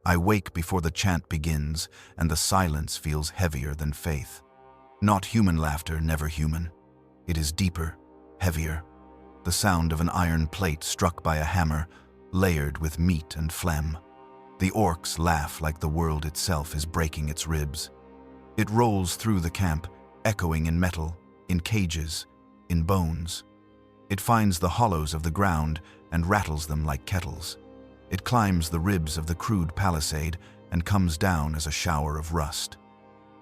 I wake before the chant begins, and the silence feels heavier than faith. Not human laughter, never human. It is deeper, heavier. The sound of an iron plate struck by a hammer, layered with meat and phlegm. The orcs laugh like the world itself is breaking its ribs. It rolls through the camp, echoing in metal, in cages, in bones. It finds the hollows of the ground and rattles them like kettles. It climbs the ribs of the crude palisade and comes down as a shower of rust.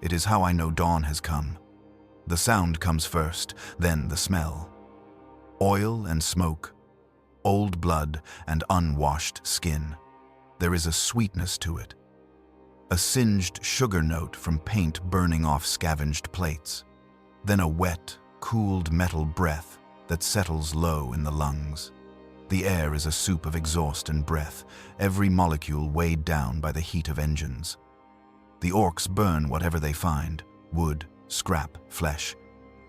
It is how I know dawn has come. The sound comes first, then the smell. Oil and smoke, old blood and unwashed skin. There is a sweetness to it. A singed sugar note from paint burning off scavenged plates. Then a wet, cooled metal breath that settles low in the lungs. The air is a soup of exhaust and breath, every molecule weighed down by the heat of engines. The orcs burn whatever they find, wood, scrap, flesh,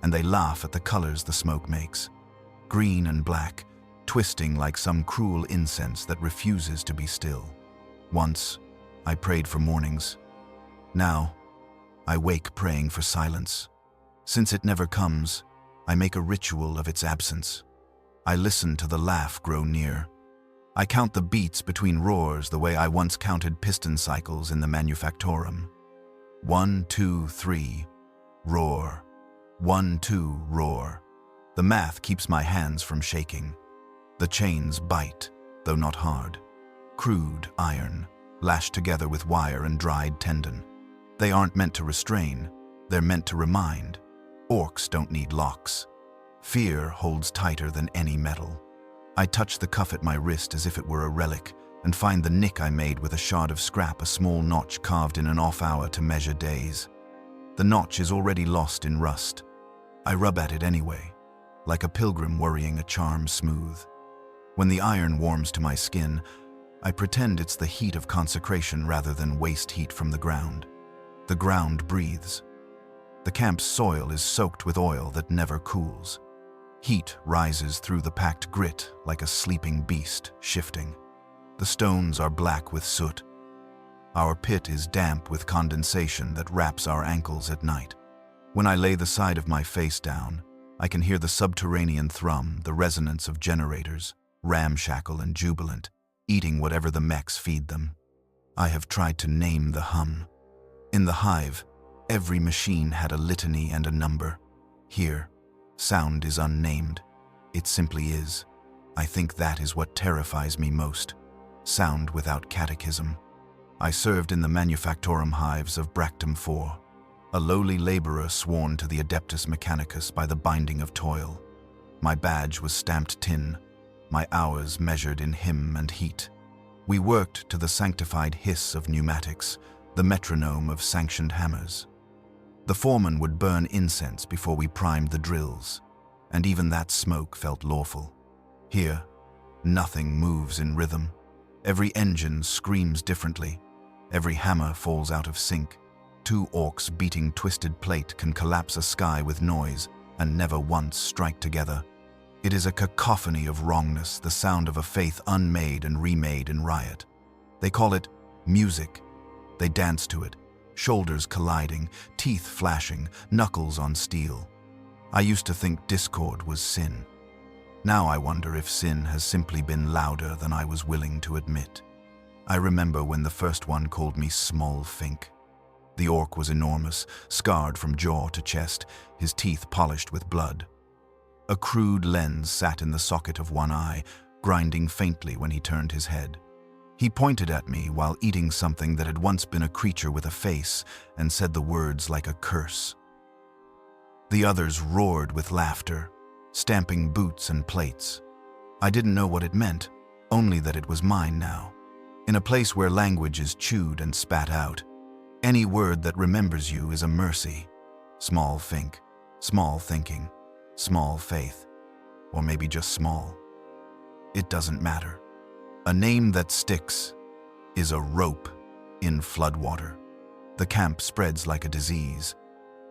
and they laugh at the colors the smoke makes. Green and black, twisting like some cruel incense that refuses to be still. Once, I prayed for mornings. Now, I wake praying for silence. Since it never comes, I make a ritual of its absence. I listen to the laugh grow near. I count the beats between roars the way I once counted piston cycles in the manufactorum. 1, 2, 3, roar. 1, 2, roar. The math keeps my hands from shaking. The chains bite, though not hard. Crude iron, lashed together with wire and dried tendon. They aren't meant to restrain, they're meant to remind. Orcs don't need locks. Fear holds tighter than any metal. I touch the cuff at my wrist as if it were a relic, and find the nick I made with a shard of scrap, a small notch carved in an off hour to measure days. The notch is already lost in rust. I rub at it anyway, like a pilgrim worrying a charm smooth. When the iron warms to my skin, I pretend it's the heat of consecration rather than waste heat from the ground. The ground breathes. The camp's soil is soaked with oil that never cools. Heat rises through the packed grit like a sleeping beast, shifting. The stones are black with soot. Our pit is damp with condensation that wraps our ankles at night. When I lay the side of my face down, I can hear the subterranean thrum, the resonance of generators, ramshackle and jubilant, eating whatever the mechs feed them. I have tried to name the hum. In the hive, every machine had a litany and a number. Here, sound is unnamed. It simply is. I think that is what terrifies me most. Sound without catechism. I served in the manufactorum hives of Bractum 4, a lowly laborer sworn to the Adeptus Mechanicus by the binding of toil. My badge was stamped tin, my hours measured in hymn and heat. We worked to the sanctified hiss of pneumatics, the metronome of sanctioned hammers. The foreman would burn incense before we primed the drills, and even that smoke felt lawful. Here, nothing moves in rhythm. Every engine screams differently. Every hammer falls out of sync. Two orcs beating twisted plate can collapse a sky with noise and never once strike together. It is a cacophony of wrongness, the sound of a faith unmade and remade in riot. They call it music. They dance to it, shoulders colliding, teeth flashing, knuckles on steel. I used to think discord was sin. Now I wonder if sin has simply been louder than I was willing to admit. I remember when the first one called me small fink. The orc was enormous, scarred from jaw to chest, his teeth polished with blood. A crude lens sat in the socket of one eye, grinding faintly when he turned his head. He pointed at me while eating something that had once been a creature with a face and said the words like a curse. The others roared with laughter, stamping boots and plates. I didn't know what it meant, only that it was mine now. In a place where language is chewed and spat out, any word that remembers you is a mercy. Small fink, small thinking, small faith, or maybe just small. It doesn't matter. A name that sticks is a rope in floodwater. The camp spreads like a disease.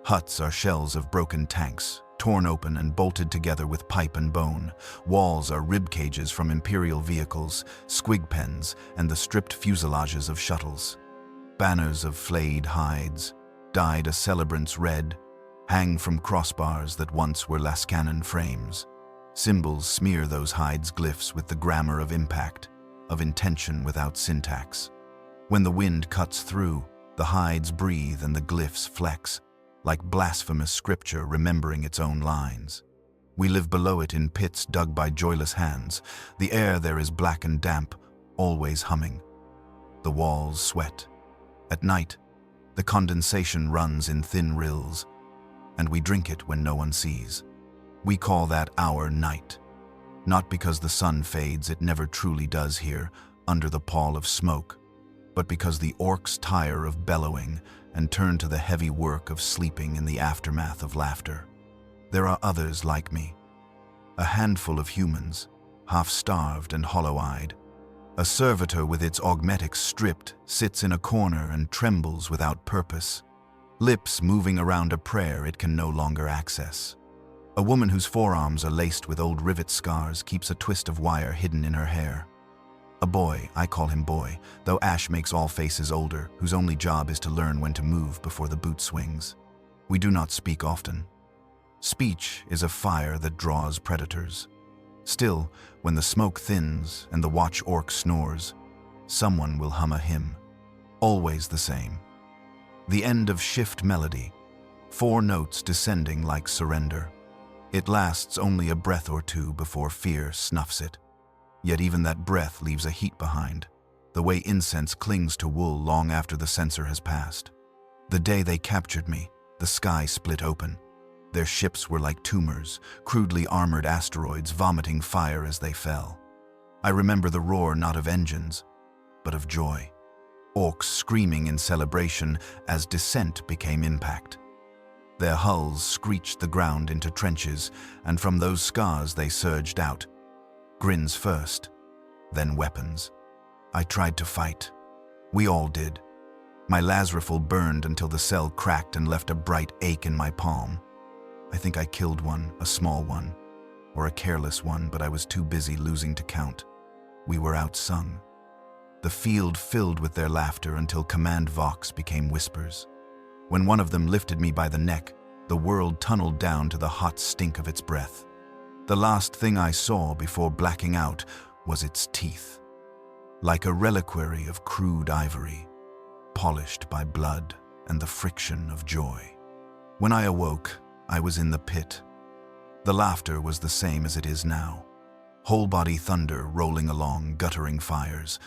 Huts are shells of broken tanks, torn open and bolted together with pipe and bone. Walls are rib cages from Imperial vehicles, squig pens, and the stripped fuselages of shuttles. Banners of flayed hides, dyed a celebrant's red, hang from crossbars that once were Lascanon frames. Symbols smear those hides' glyphs with the grammar of impact, of intention without syntax. When the wind cuts through, the hides breathe and the glyphs flex, like blasphemous scripture remembering its own lines. We live below it in pits dug by joyless hands. The air there is black and damp, always humming. The walls sweat. At night, the condensation runs in thin rills, and we drink it when no one sees. We call that our night. Not because the sun fades, it never truly does here, under the pall of smoke, but because the orcs tire of bellowing and turn to the heavy work of sleeping in the aftermath of laughter. There are others like me. A handful of humans, half-starved and hollow-eyed. A servitor with its augmetics stripped sits in a corner and trembles without purpose, lips moving around a prayer it can no longer access. A woman whose forearms are laced with old rivet scars keeps a twist of wire hidden in her hair. A boy, I call him boy, though Ash makes all faces older, whose only job is to learn when to move before the boot swings. We do not speak often. Speech is a fire that draws predators. Still, when the smoke thins and the watch orc snores, someone will hum a hymn. Always the same. The end of shift melody, 4 notes descending like surrender. It lasts only a breath or two before fear snuffs it. Yet even that breath leaves a heat behind, the way incense clings to wool long after the censer has passed. The day they captured me, the sky split open. Their ships were like tumors, crudely armored asteroids vomiting fire as they fell. I remember the roar not of engines, but of joy. Orcs screaming in celebration as descent became impact. Their hulls screeched the ground into trenches, and from those scars they surged out. Grins first, then weapons. I tried to fight. We all did. My lasrifle burned until the cell cracked and left a bright ache in my palm. I think I killed one, a small one, or a careless one, but I was too busy losing to count. We were outsung. The field filled with their laughter until command vox became whispers. When one of them lifted me by the neck, the world tunneled down to the hot stink of its breath. The last thing I saw before blacking out was its teeth, like a reliquary of crude ivory, polished by blood and the friction of joy. When I awoke, I was in the pit. The laughter was the same as it is now. Whole-body thunder rolling along guttering fires.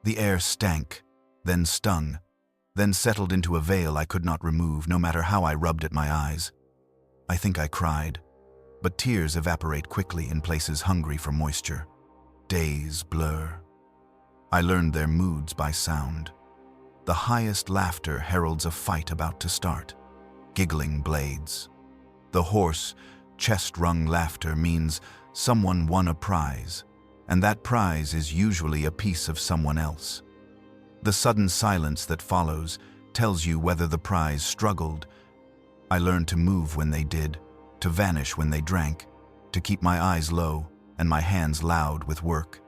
The air stank, then stung, then settled into a veil I could not remove no matter how I rubbed at my eyes. I think I cried, but tears evaporate quickly in places hungry for moisture. Days blur. I learned their moods by sound. The highest laughter heralds a fight about to start. Giggling blades. The hoarse, chest-wrung laughter means someone won a prize, and that prize is usually a piece of someone else. The sudden silence that follows tells you whether the prize struggled. I learned to move when they did, to vanish when they drank, to keep my eyes low and my hands loud with work.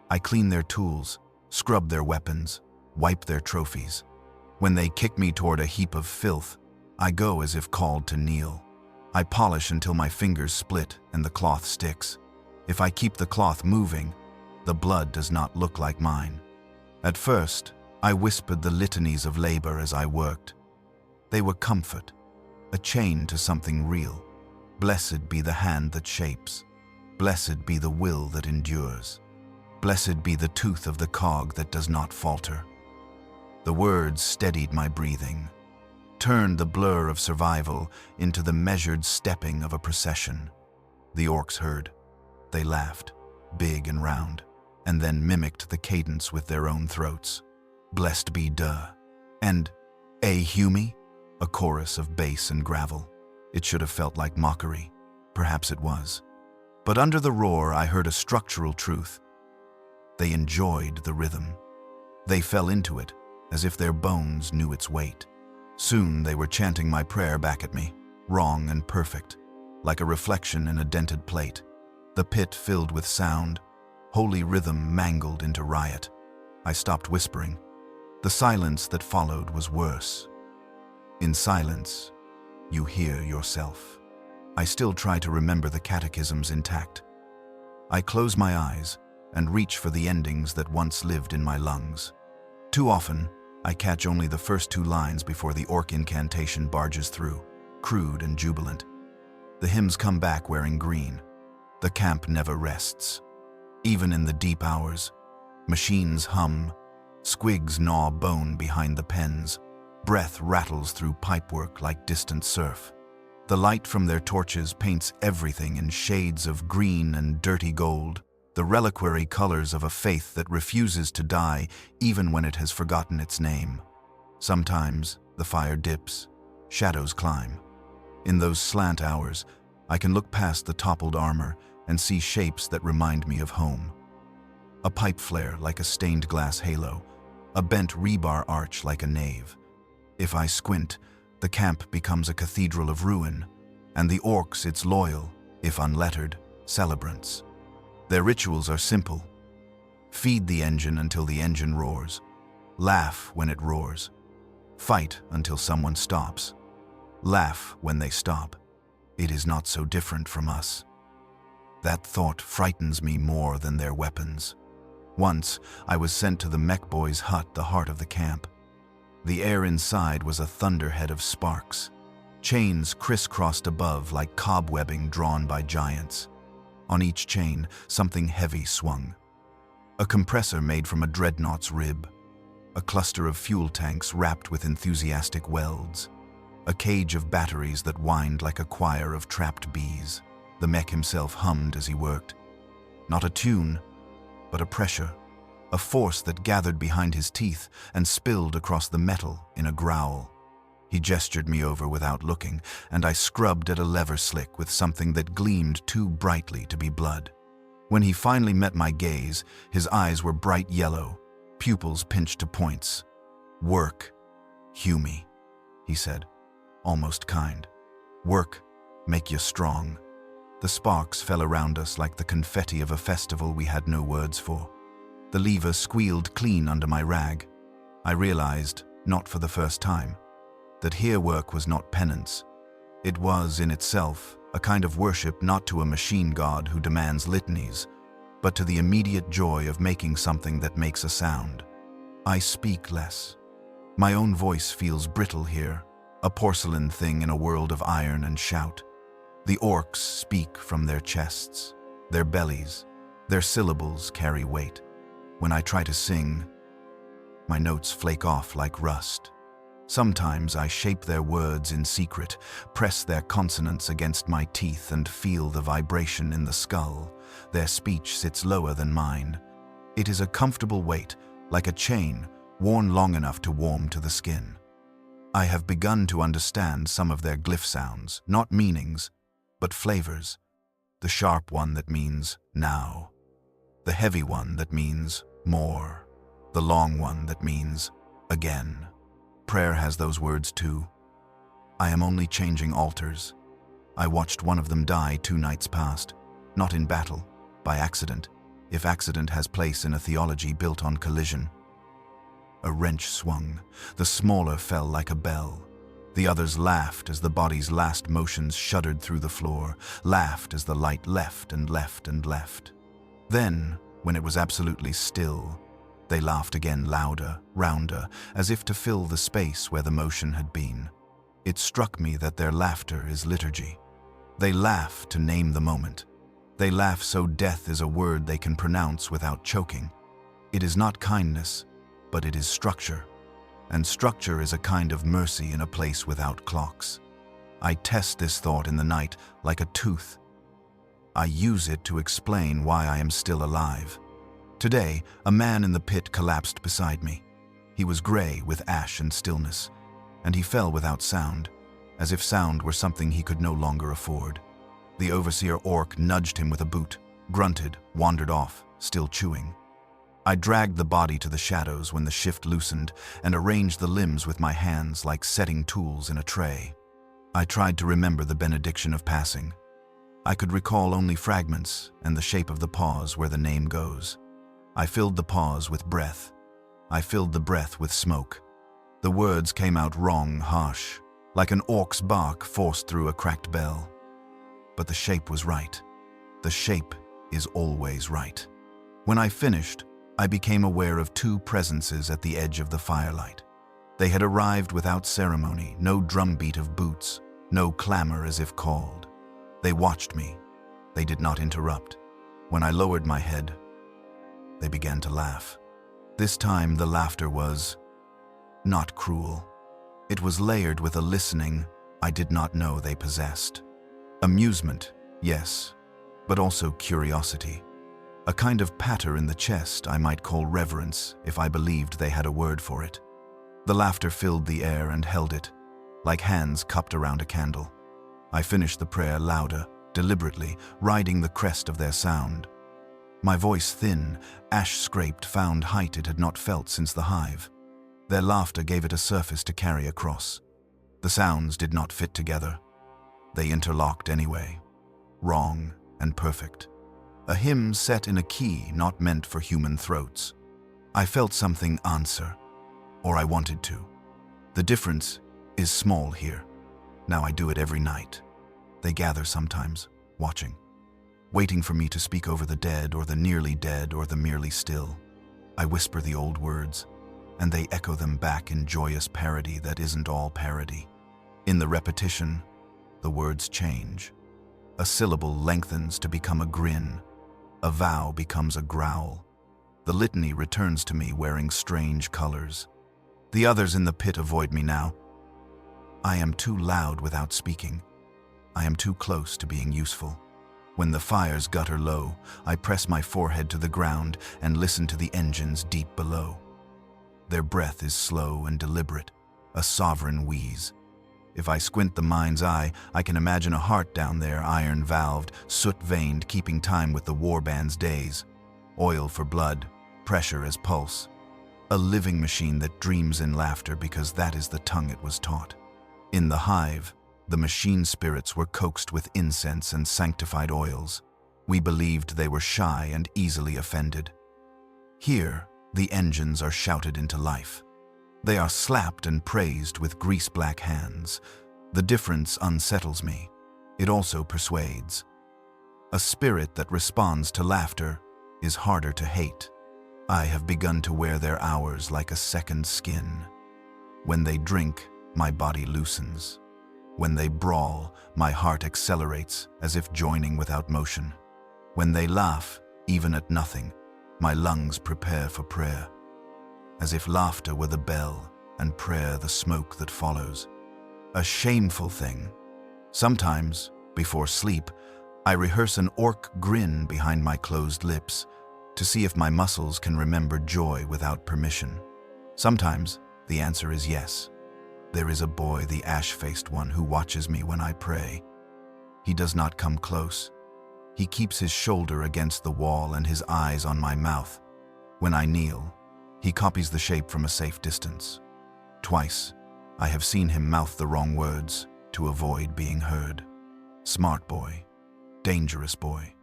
I clean their tools, scrub their weapons, wipe their trophies. When they kick me toward a heap of filth, I go as if called to kneel. I polish until my fingers split and the cloth sticks. If I keep the cloth moving, the blood does not look like mine. At first, I whispered the litanies of labor as I worked. They were comfort, a chain to something real. Blessed be the hand that shapes. Blessed be the will that endures. Blessed be the tooth of the cog that does not falter. The words steadied my breathing, turned the blur of survival into the measured stepping of a procession. The orcs heard. They laughed, big and round, and then mimicked the cadence with their own throats. Blessed be duh. And, Humi? A chorus of bass and gravel. It should have felt like mockery. Perhaps it was. But under the roar, I heard a structural truth. They enjoyed the rhythm. They fell into it, as if their bones knew its weight. Soon they were chanting my prayer back at me, wrong and perfect. like a reflection in a dented plate. The pit filled with sound, holy rhythm mangled into riot. I stopped whispering. The silence that followed was worse. In silence, you hear yourself. I still try to remember the catechisms intact. I close my eyes and reach for the endings that once lived in my lungs. Too often, I catch only the first two lines before the orc incantation barges through, crude and jubilant. The hymns come back wearing green. The camp never rests. Even in the deep hours, machines hum, squigs gnaw bone behind the pens, breath rattles through pipework like distant surf. The light from their torches paints everything in shades of green and dirty gold, the reliquary colors of a faith that refuses to die even when it has forgotten its name. Sometimes the fire dips, shadows climb. In those slant hours, I can look past the toppled armor and see shapes that remind me of home. A pipe flare like a stained glass halo, a bent rebar arch like a nave. If I squint, the camp becomes a cathedral of ruin, and the orcs its loyal, if unlettered, celebrants. Their rituals are simple. Feed the engine until the engine roars. Laugh when it roars. Fight until someone stops. Laugh when they stop. It is not so different from us. That thought frightens me more than their weapons. Once, I was sent to the mech boys' hut, the heart of the camp. The air inside was a thunderhead of sparks. Chains crisscrossed above like cobwebbing drawn by giants. On each chain, something heavy swung. A compressor made from a dreadnought's rib. A cluster of fuel tanks wrapped with enthusiastic welds. A cage of batteries that whined like a choir of trapped bees. The mech himself hummed as he worked. Not a tune, but a pressure, a force that gathered behind his teeth and spilled across the metal in a growl. He gestured me over without looking, and I scrubbed at a lever slick with something that gleamed too brightly to be blood. When he finally met my gaze, his eyes were bright yellow, pupils pinched to points. "Work, Hume," he said, almost kind. "Work, make you strong." The sparks fell around us like the confetti of a festival we had no words for. The lever squealed clean under my rag. I realized, not for the first time, that here work was not penance. It was, in itself, a kind of worship not to a machine god who demands litanies, but to the immediate joy of making something that makes a sound. I speak less. My own voice feels brittle here, a porcelain thing in a world of iron and shout. The orcs speak from their chests, their bellies, their syllables carry weight. When I try to sing, my notes flake off like rust. Sometimes I shape their words in secret, press their consonants against my teeth and feel the vibration in the skull. Their speech sits lower than mine. It is a comfortable weight, like a chain, worn long enough to warm to the skin. I have begun to understand some of their glyph sounds, not meanings, but flavors. The sharp one that means now. The heavy one that means more. The long one that means again. Prayer has those words too. I am only changing altars. I watched one of them die 2 nights past, not in battle, by accident, if accident has place in a theology built on collision. A wrench swung. The smaller fell like a bell. The others laughed as the body's last motions shuddered through the floor, laughed as the light left and left and left. Then, when it was absolutely still, they laughed again louder, rounder, as if to fill the space where the motion had been. It struck me that their laughter is liturgy. They laugh to name the moment. They laugh so death is a word they can pronounce without choking. It is not kindness, but it is structure. And structure is a kind of mercy in a place without clocks. I test this thought in the night like a tooth. I use it to explain why I am still alive. Today, a man in the pit collapsed beside me. He was gray with ash and stillness, and he fell without sound, as if sound were something he could no longer afford. The overseer orc nudged him with a boot, grunted, wandered off, still chewing. I dragged the body to the shadows when the shift loosened and arranged the limbs with my hands like setting tools in a tray. I tried to remember the benediction of passing, I could recall only fragments and the shape of the pause where the name goes. I filled the pause with breath. I filled the breath with smoke. The words came out wrong, harsh, like an orc's bark forced through a cracked bell. But the shape was right. The shape is always right. When I finished, I became aware of two presences at the edge of the firelight. They had arrived without ceremony, no drumbeat of boots, no clamor as if called. They watched me. They did not interrupt. When I lowered my head, they began to laugh. This time the laughter was not cruel. It was layered with a listening I did not know they possessed. Amusement, yes, but also curiosity. A kind of patter in the chest I might call reverence if I believed they had a word for it. The laughter filled the air and held it, like hands cupped around a candle. I finished the prayer louder, deliberately, riding the crest of their sound. My voice thin, ash-scraped, found height it had not felt since the hive. Their laughter gave it a surface to carry across. The sounds did not fit together. They interlocked anyway, wrong and perfect. A hymn set in a key not meant for human throats. I felt something answer, or I wanted to. The difference is small here. Now I do it every night. They gather sometimes, watching, waiting for me to speak over the dead or the nearly dead or the merely still. I whisper the old words, and they echo them back in joyous parody that isn't all parody. In the repetition, the words change. A syllable lengthens to become a grin. A vow becomes a growl. The litany returns to me wearing strange colors. The others in the pit avoid me now. I am too loud without speaking. I am too close to being useful. When the fires gutter low, I press my forehead to the ground and listen to the engines deep below. Their breath is slow and deliberate, a sovereign wheeze. If I squint the mind's eye, I can imagine a heart down there, iron-valved, soot-veined, keeping time with the warband's days. Oil for blood, pressure as pulse. A living machine that dreams in laughter because that is the tongue it was taught. In the hive, the machine spirits were coaxed with incense and sanctified oils. We believed they were shy and easily offended. Here, the engines are shouted into life. They are slapped and praised with grease-black hands. The difference unsettles me. It also persuades. A spirit that responds to laughter is harder to hate. I have begun to wear their hours like a second skin. When they drink, my body loosens. When they brawl, my heart accelerates as if joining without motion. When they laugh, even at nothing, my lungs prepare for prayer. As if laughter were the bell and prayer the smoke that follows. A shameful thing. Sometimes, before sleep, I rehearse an orc grin behind my closed lips to see if my muscles can remember joy without permission. Sometimes, the answer is yes. There is a boy, the ash-faced one, who watches me when I pray. He does not come close. He keeps his shoulder against the wall and his eyes on my mouth. When I kneel, he copies the shape from a safe distance. Twice, I have seen him mouth the wrong words to avoid being heard. Smart boy. Dangerous boy.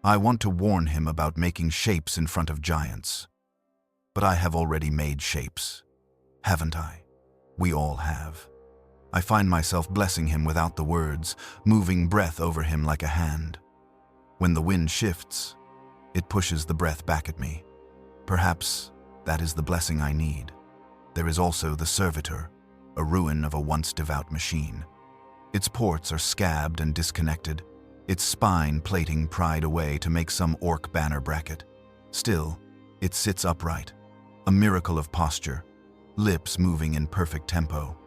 I want to warn him about making shapes in front of giants. But I have already made shapes, haven't I? We all have. I find myself blessing him without the words, moving breath over him like a hand. When the wind shifts, it pushes the breath back at me. Perhaps that is the blessing I need. There is also the servitor, a ruin of a once devout machine. Its ports are scabbed and disconnected, its spine plating pried away to make some orc banner bracket. Still, it sits upright, a miracle of posture, lips moving in perfect tempo.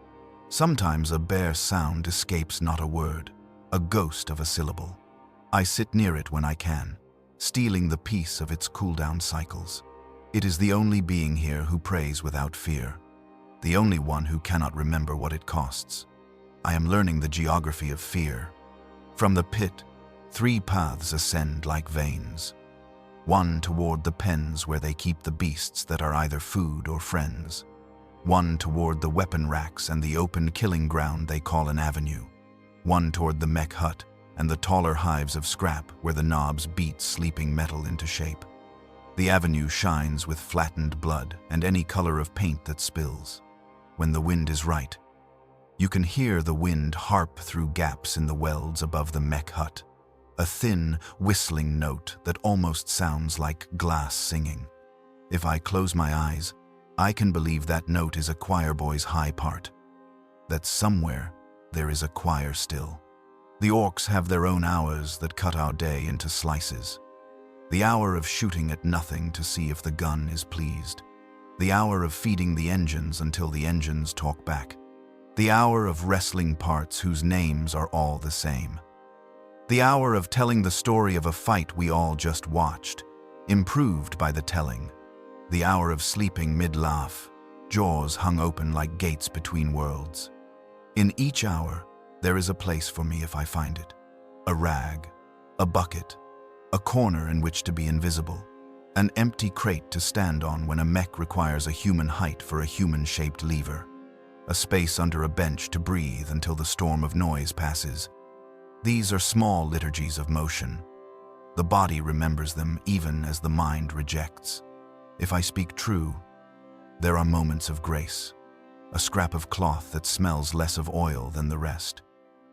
Sometimes a bare sound escapes not a word, a ghost of a syllable. I sit near it when I can, stealing the peace of its cool-down cycles. It is the only being here who prays without fear, the only one who cannot remember what it costs. I am learning the geography of fear. From the pit, 3 paths ascend like veins. One toward the pens where they keep the beasts that are either food or friends. One toward the weapon racks and the open killing ground they call an avenue. One toward the mech hut and the taller hives of scrap where the knobs beat sleeping metal into shape. The avenue shines with flattened blood and any color of paint that spills. When the wind is right, you can hear the wind harp through gaps in the welds above the mech hut, a thin, whistling note that almost sounds like glass singing. If I close my eyes, I can believe that note is a choir boy's high part, that somewhere there is a choir still. The Orks have their own hours that cut our day into slices. The hour of shooting at nothing to see if the gun is pleased. The hour of feeding the engines until the engines talk back. The hour of wrestling parts whose names are all the same. The hour of telling the story of a fight we all just watched, improved by the telling. The hour of sleeping mid-laugh, jaws hung open like gates between worlds. In each hour, there is a place for me if I find it. A rag, a bucket, a corner in which to be invisible, an empty crate to stand on when a mech requires a human height for a human-shaped lever, a space under a bench to breathe until the storm of noise passes. These are small liturgies of motion. The body remembers them even as the mind rejects. If I speak true, there are moments of grace, a scrap of cloth that smells less of oil than the rest,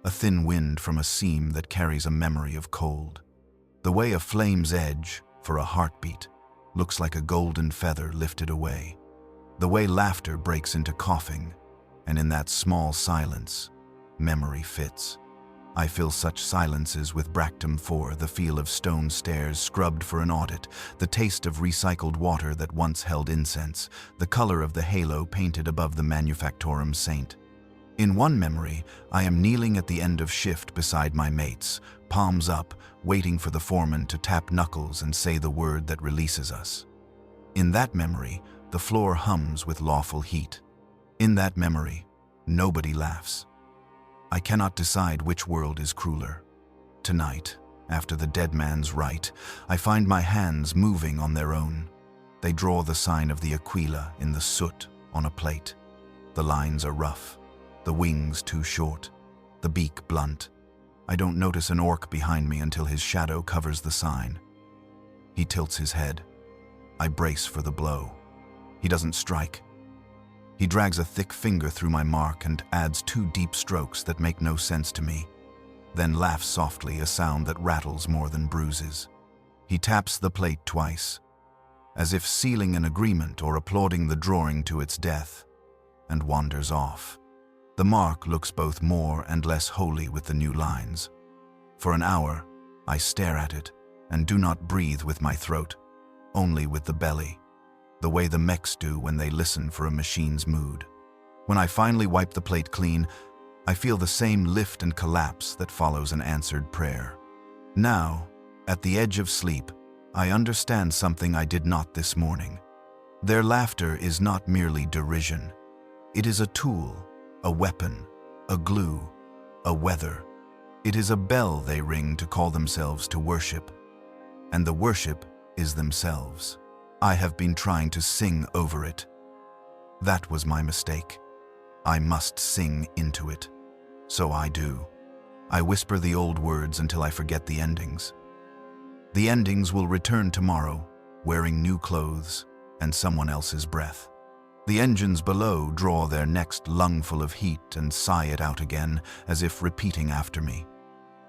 a thin wind from a seam that carries a memory of cold. The way a flame's edge, for a heartbeat, looks like a golden feather lifted away. The way laughter breaks into coughing, and in that small silence, memory fits. I fill such silences with Bractum 4, the feel of stone stairs scrubbed for an audit, the taste of recycled water that once held incense, the color of the halo painted above the manufactorum saint. In one memory, I am kneeling at the end of shift beside my mates, palms up, waiting for the foreman to tap knuckles and say the word that releases us. In that memory, the floor hums with lawful heat. In that memory, nobody laughs. I cannot decide which world is crueler. Tonight, after the dead man's rite, I find my hands moving on their own. They draw the sign of the Aquila in the soot on a plate. The lines are rough, the wings too short, the beak blunt. I don't notice an orc behind me until his shadow covers the sign. He tilts his head. I brace for the blow. He doesn't strike. He drags a thick finger through my mark and adds 2 deep strokes that make no sense to me, then laughs softly, a sound that rattles more than bruises. He taps the plate twice, as if sealing an agreement or applauding the drawing to its death, and wanders off. The mark looks both more and less holy with the new lines. For an hour, I stare at it and do not breathe with my throat, only with the belly, the way the mechs do when they listen for a machine's mood. When I finally wipe the plate clean, I feel the same lift and collapse that follows an answered prayer. Now, at the edge of sleep, I understand something I did not this morning. Their laughter is not merely derision. It is a tool, a weapon, a glue, a weather. It is a bell they ring to call themselves to worship. And the worship is themselves. I have been trying to sing over it. That was my mistake. I must sing into it. So I do. I whisper the old words until I forget the endings. The endings will return tomorrow, wearing new clothes and someone else's breath. The engines below draw their next lungful of heat and sigh it out again, as if repeating after me.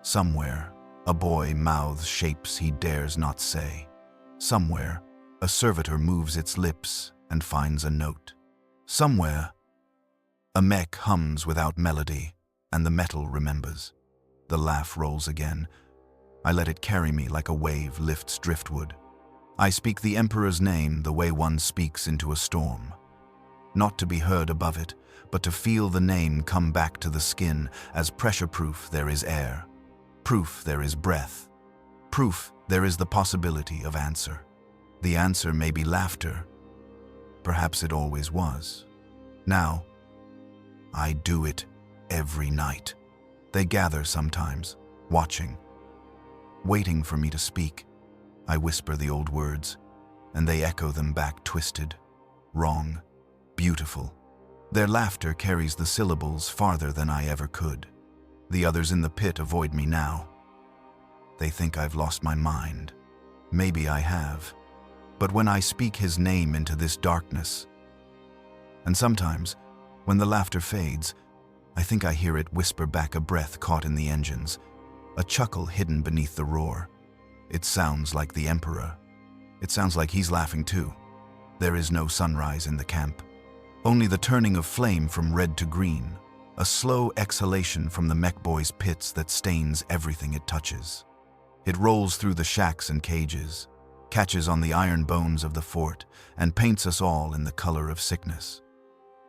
Somewhere, a boy mouths shapes he dares not say. Somewhere, a servitor moves its lips and finds a note. Somewhere, a mech hums without melody, and the metal remembers. The laugh rolls again. I let it carry me like a wave lifts driftwood. I speak the Emperor's name the way one speaks into a storm. Not to be heard above it, but to feel the name come back to the skin as pressure proof there is air. Proof there is breath. Proof there is the possibility of answer. The answer may be laughter. Perhaps it always was. Now, I do it every night. They gather sometimes, watching, waiting for me to speak. I whisper the old words, and they echo them back twisted, wrong, beautiful. Their laughter carries the syllables farther than I ever could. The others in the pit avoid me now, They think I've lost my mind. Maybe I have. But when I speak his name into this darkness, and sometimes, when the laughter fades, I think I hear it whisper back a breath caught in the engines, a chuckle hidden beneath the roar. It sounds like the Emperor. It sounds like he's laughing too. There is no sunrise in the camp. Only the turning of flame from red to green, a slow exhalation from the mech boy's pits that stains everything it touches. It rolls through the shacks and cages, catches on the iron bones of the fort, and paints us all in the color of sickness.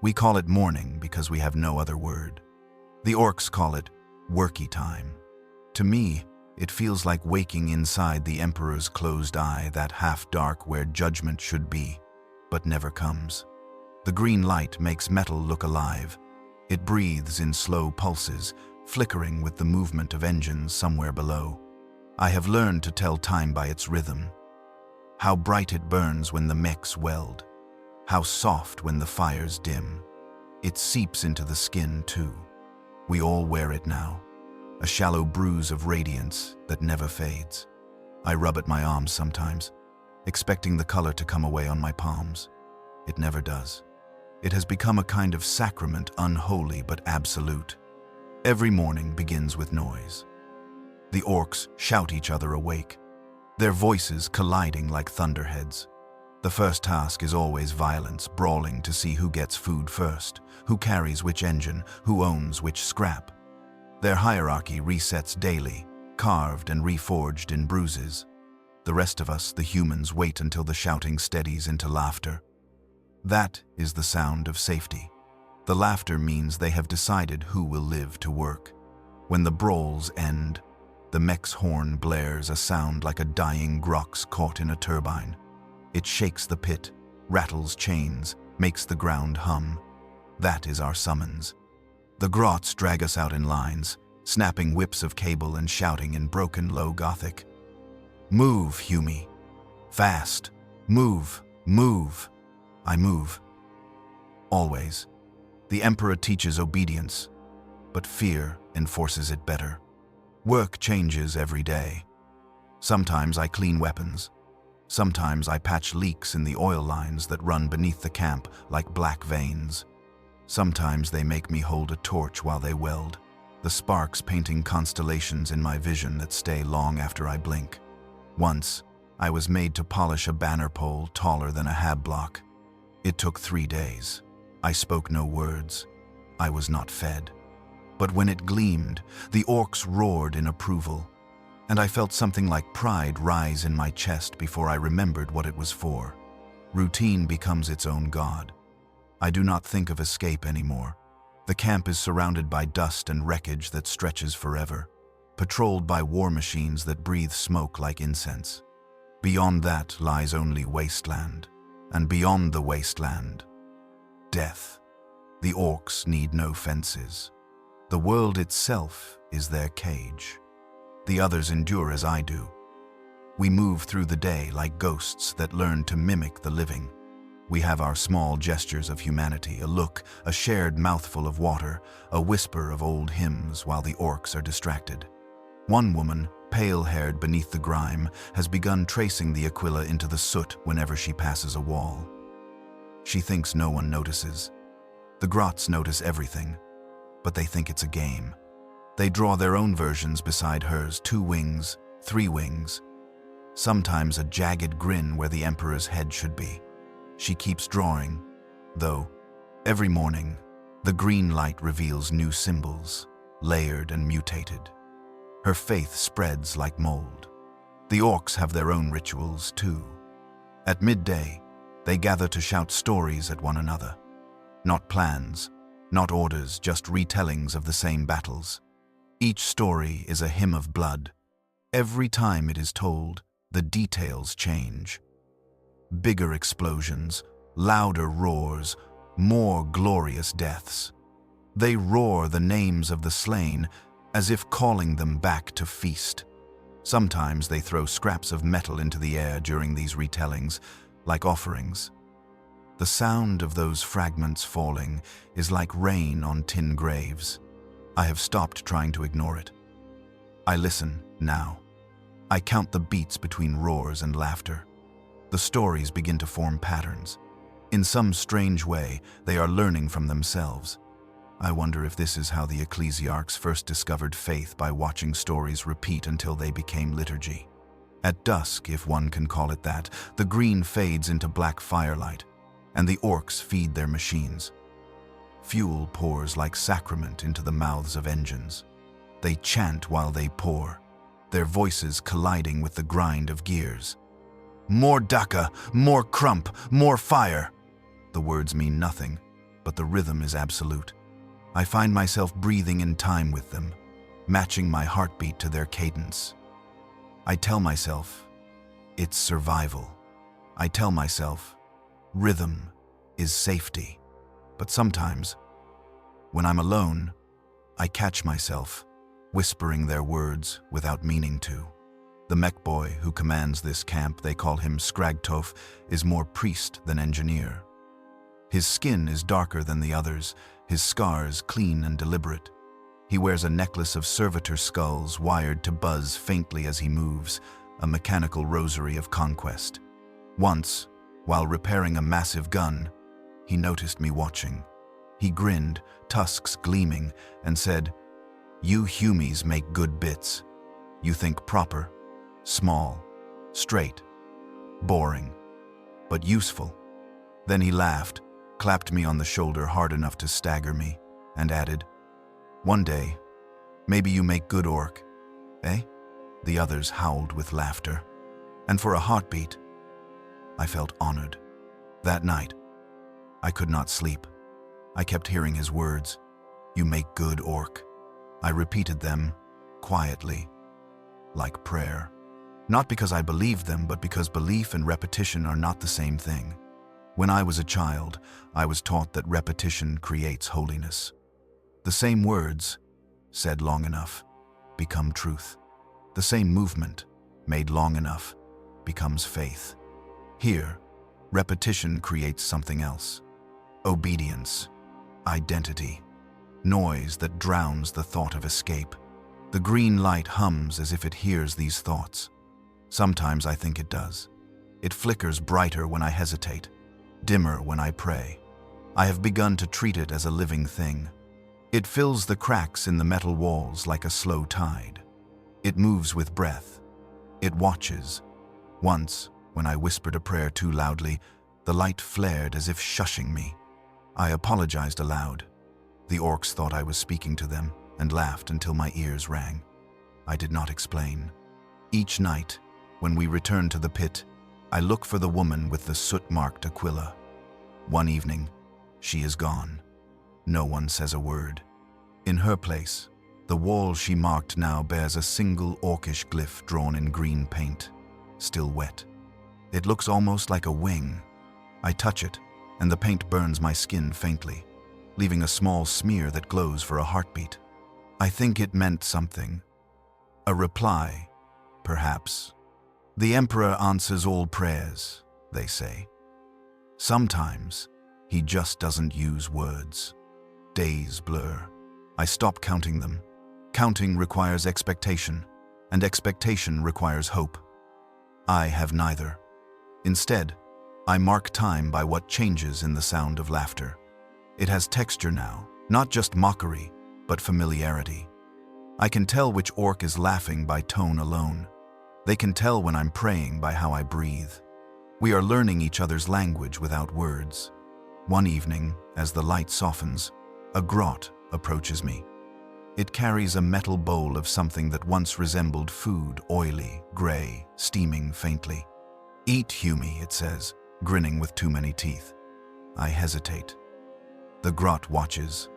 We call it morning because we have no other word. The Orks call it worky time. To me, it feels like waking inside the Emperor's closed eye, that half-dark where judgment should be, but never comes. The green light makes metal look alive. It breathes in slow pulses, flickering with the movement of engines somewhere below. I have learned to tell time by its rhythm. How bright it burns when the mechs weld. How soft when the fires dim. It seeps into the skin too. We all wear it now. A shallow bruise of radiance that never fades. I rub at my arms sometimes, expecting the color to come away on my palms. It never does. It has become a kind of sacrament, unholy but absolute. Every morning begins with noise. The Orks shout each other awake, their voices colliding like thunderheads. The first task is always violence, brawling to see who gets food first, who carries which engine, who owns which scrap. Their hierarchy resets daily, carved and reforged in bruises. The rest of us, the humans, wait until the shouting steadies into laughter. That is the sound of safety. The laughter means they have decided who will live to work. When the brawls end, the mech's horn blares, a sound like a dying grox caught in a turbine. It shakes the pit, rattles chains, makes the ground hum. That is our summons. The grots drag us out in lines, snapping whips of cable and shouting in broken low Gothic. Move, Humie. Fast. Move, move. I move. Always. The Emperor teaches obedience, but fear enforces it better. Work changes every day. Sometimes I clean weapons. Sometimes I patch leaks in the oil lines that run beneath the camp like black veins. Sometimes they make me hold a torch while they weld, the sparks painting constellations in my vision that stay long after I blink. Once, I was made to polish a banner pole taller than a hab block. It took 3 days. I spoke no words. I was not fed. But when it gleamed, the Orks roared in approval, and I felt something like pride rise in my chest before I remembered what it was for. Routine becomes its own god. I do not think of escape anymore. The camp is surrounded by dust and wreckage that stretches forever, patrolled by war machines that breathe smoke like incense. Beyond that lies only wasteland, and beyond the wasteland, death. The Orks need no fences. The world itself is their cage. The others endure as I do. We move through the day like ghosts that learn to mimic the living. We have our small gestures of humanity, a look, a shared mouthful of water, a whisper of old hymns while the Orks are distracted. One woman, pale-haired beneath the grime, has begun tracing the Aquila into the soot whenever she passes a wall. She thinks no one notices. The grots notice everything, but they think it's a game. They draw their own versions beside hers, 2 wings, 3 wings, sometimes a jagged grin where the Emperor's head should be. She keeps drawing, though, every morning, the green light reveals new symbols, layered and mutated. Her faith spreads like mold. The Orks have their own rituals, too. At midday, they gather to shout stories at one another. Not plans, not orders, just retellings of the same battles. Each story is a hymn of blood. Every time it is told, the details change. Bigger explosions, louder roars, more glorious deaths. They roar the names of the slain, as if calling them back to feast. Sometimes they throw scraps of metal into the air during these retellings, like offerings. The sound of those fragments falling is like rain on tin graves. I have stopped trying to ignore it. I listen now, I count the beats between roars and laughter. The stories begin to form patterns. In some strange way, they are learning from themselves. I wonder if this is how the ecclesiarchs first discovered faith, by watching stories repeat until they became liturgy. At dusk, if one can call it that, the green fades into black firelight, and the orcs feed their machines. Fuel pours like sacrament into the mouths of engines. They chant while they pour, their voices colliding with the grind of gears. More Daka, more crump, more fire. The words mean nothing, but the rhythm is absolute. I find myself breathing in time with them, matching my heartbeat to their cadence. I tell myself, it's survival. I tell myself, rhythm is safety. But sometimes, when I'm alone, I catch myself whispering their words without meaning to. The mech boy who commands this camp, they call him Scragtof, is more priest than engineer. His skin is darker than the others, his scars clean and deliberate. He wears a necklace of servitor skulls wired to buzz faintly as he moves, a mechanical rosary of conquest. Once, while repairing a massive gun, he noticed me watching. He grinned, tusks gleaming, and said, "You Humies make good bits. You think proper, small, straight, boring, but useful." Then he laughed, clapped me on the shoulder hard enough to stagger me, and added, "One day, maybe you make good orc, eh?" The others howled with laughter, and for a heartbeat, I felt honored. That night, I could not sleep. I kept hearing his words, "You make good orc." I repeated them, quietly, like prayer. Not because I believed them, but because belief and repetition are not the same thing. When I was a child, I was taught that repetition creates holiness. The same words, said long enough, become truth. The same movement, made long enough, becomes faith. Here, repetition creates something else. Obedience, identity, noise that drowns the thought of escape. The green light hums as if it hears these thoughts. Sometimes I think it does. It flickers brighter when I hesitate, dimmer when I pray. I have begun to treat it as a living thing. It fills the cracks in the metal walls like a slow tide. It moves with breath. It watches. Once, when I whispered a prayer too loudly, the light flared as if shushing me. I apologized aloud. The orcs thought I was speaking to them and laughed until my ears rang. I did not explain. Each night, when we return to the pit, I look for the woman with the soot-marked Aquila. One evening, she is gone. No one says a word. In her place, the wall she marked now bears a single orcish glyph drawn in green paint, still wet. It looks almost like a wing. I touch it, and the paint burns my skin faintly, leaving a small smear that glows for a heartbeat. I think it meant something. A reply, perhaps. The Emperor answers all prayers, they say. Sometimes, he just doesn't use words. Days blur. I stop counting them. Counting requires expectation, and expectation requires hope. I have neither. Instead, I mark time by what changes in the sound of laughter. It has texture now, not just mockery, but familiarity. I can tell which orc is laughing by tone alone. They can tell when I'm praying by how I breathe. We are learning each other's language without words. One evening, as the light softens, a grot approaches me. It carries a metal bowl of something that once resembled food, oily, gray, steaming faintly. "Eat, Humie," it says, grinning with too many teeth. I hesitate. The grot watches.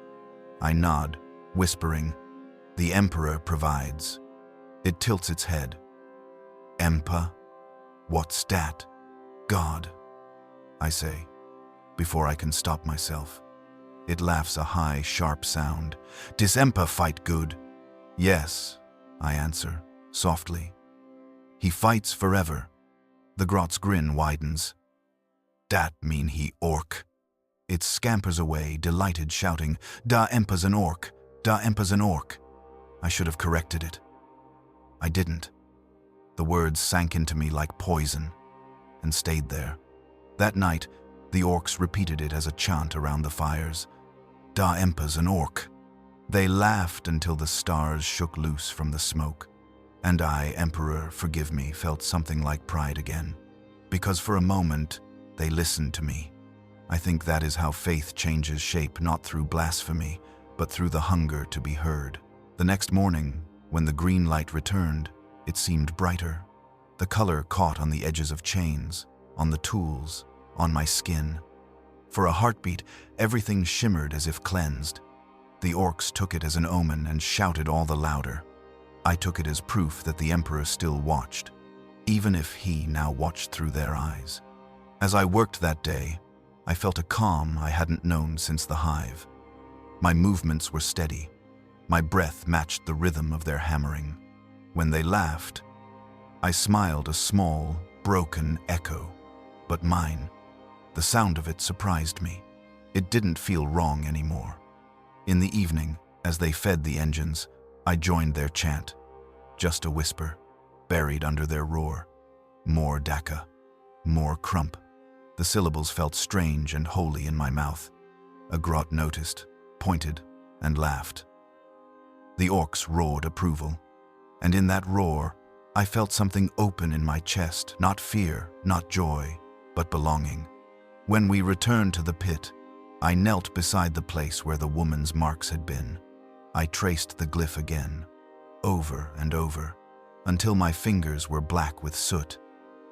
I nod, whispering, "The Emperor provides." It tilts its head. "Empa? What's dat?" "God," I say, before I can stop myself. It laughs a high, sharp sound. "Dis Empa fight good?" "Yes," I answer, softly. "He fights forever." The grot's grin widens. "Dat mean he orc." It scampers away, delighted, shouting, "Da Empa's an orc! Da Empa's an orc!" I should have corrected it. I didn't. The words sank into me like poison and stayed there. That night, the Orks repeated it as a chant around the fires. Da Emper's an Ork. They laughed until the stars shook loose from the smoke. And I, Emperor, forgive me, felt something like pride again. Because for a moment, they listened to me. I think that is how faith changes shape, not through blasphemy, but through the hunger to be heard. The next morning, when the green light returned, it seemed brighter. The color caught on the edges of chains, on the tools, on my skin. For a heartbeat, everything shimmered as if cleansed. The Orks took it as an omen and shouted all the louder. I took it as proof that the Emperor still watched, even if he now watched through their eyes. As I worked that day, I felt a calm I hadn't known since the hive. My movements were steady. My breath matched the rhythm of their hammering. When they laughed, I smiled, a small, broken echo, but mine. The sound of it surprised me. It didn't feel wrong anymore. In the evening, as they fed the engines, I joined their chant. Just a whisper, buried under their roar. More Daka, more Crump. The syllables felt strange and holy in my mouth. A grot noticed, pointed, and laughed. The Orks roared approval, and in that roar, I felt something open in my chest, not fear, not joy, but belonging. When we returned to the pit, I knelt beside the place where the woman's marks had been. I traced the glyph again, over and over, until my fingers were black with soot.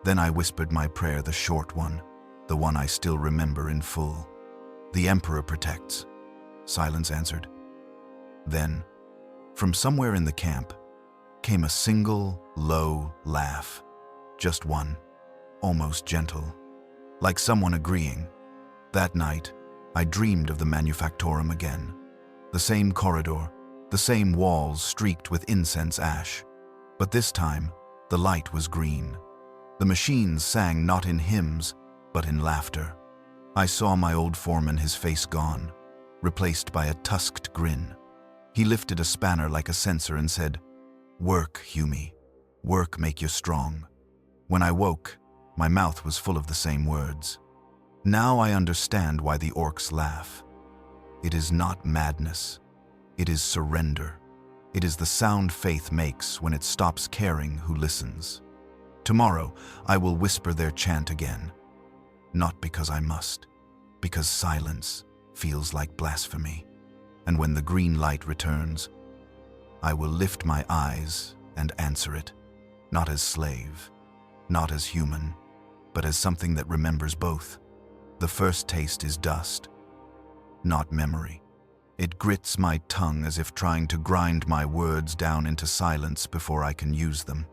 Then I whispered my prayer, the short one, the one I still remember in full. The Emperor protects, silence answered. Then, from somewhere in the camp, came a single, low laugh. Just one, almost gentle, like someone agreeing. That night, I dreamed of the manufactorum again. The same corridor, the same walls streaked with incense ash. But this time, the light was green. The machines sang not in hymns, but in laughter. I saw my old foreman, his face gone, replaced by a tusked grin. He lifted a spanner like a censer and said, "Work, Humie. Work make you strong." When I woke, my mouth was full of the same words. Now I understand why the Orks laugh. It is not madness. It is surrender. It is the sound faith makes when it stops caring who listens. Tomorrow, I will whisper their chant again. Not because I must, because silence feels like blasphemy. And when the green light returns, I will lift my eyes and answer it, not as slave, not as human, but as something that remembers both. The first taste is dust, not memory. It grits my tongue as if trying to grind my words down into silence before I can use them.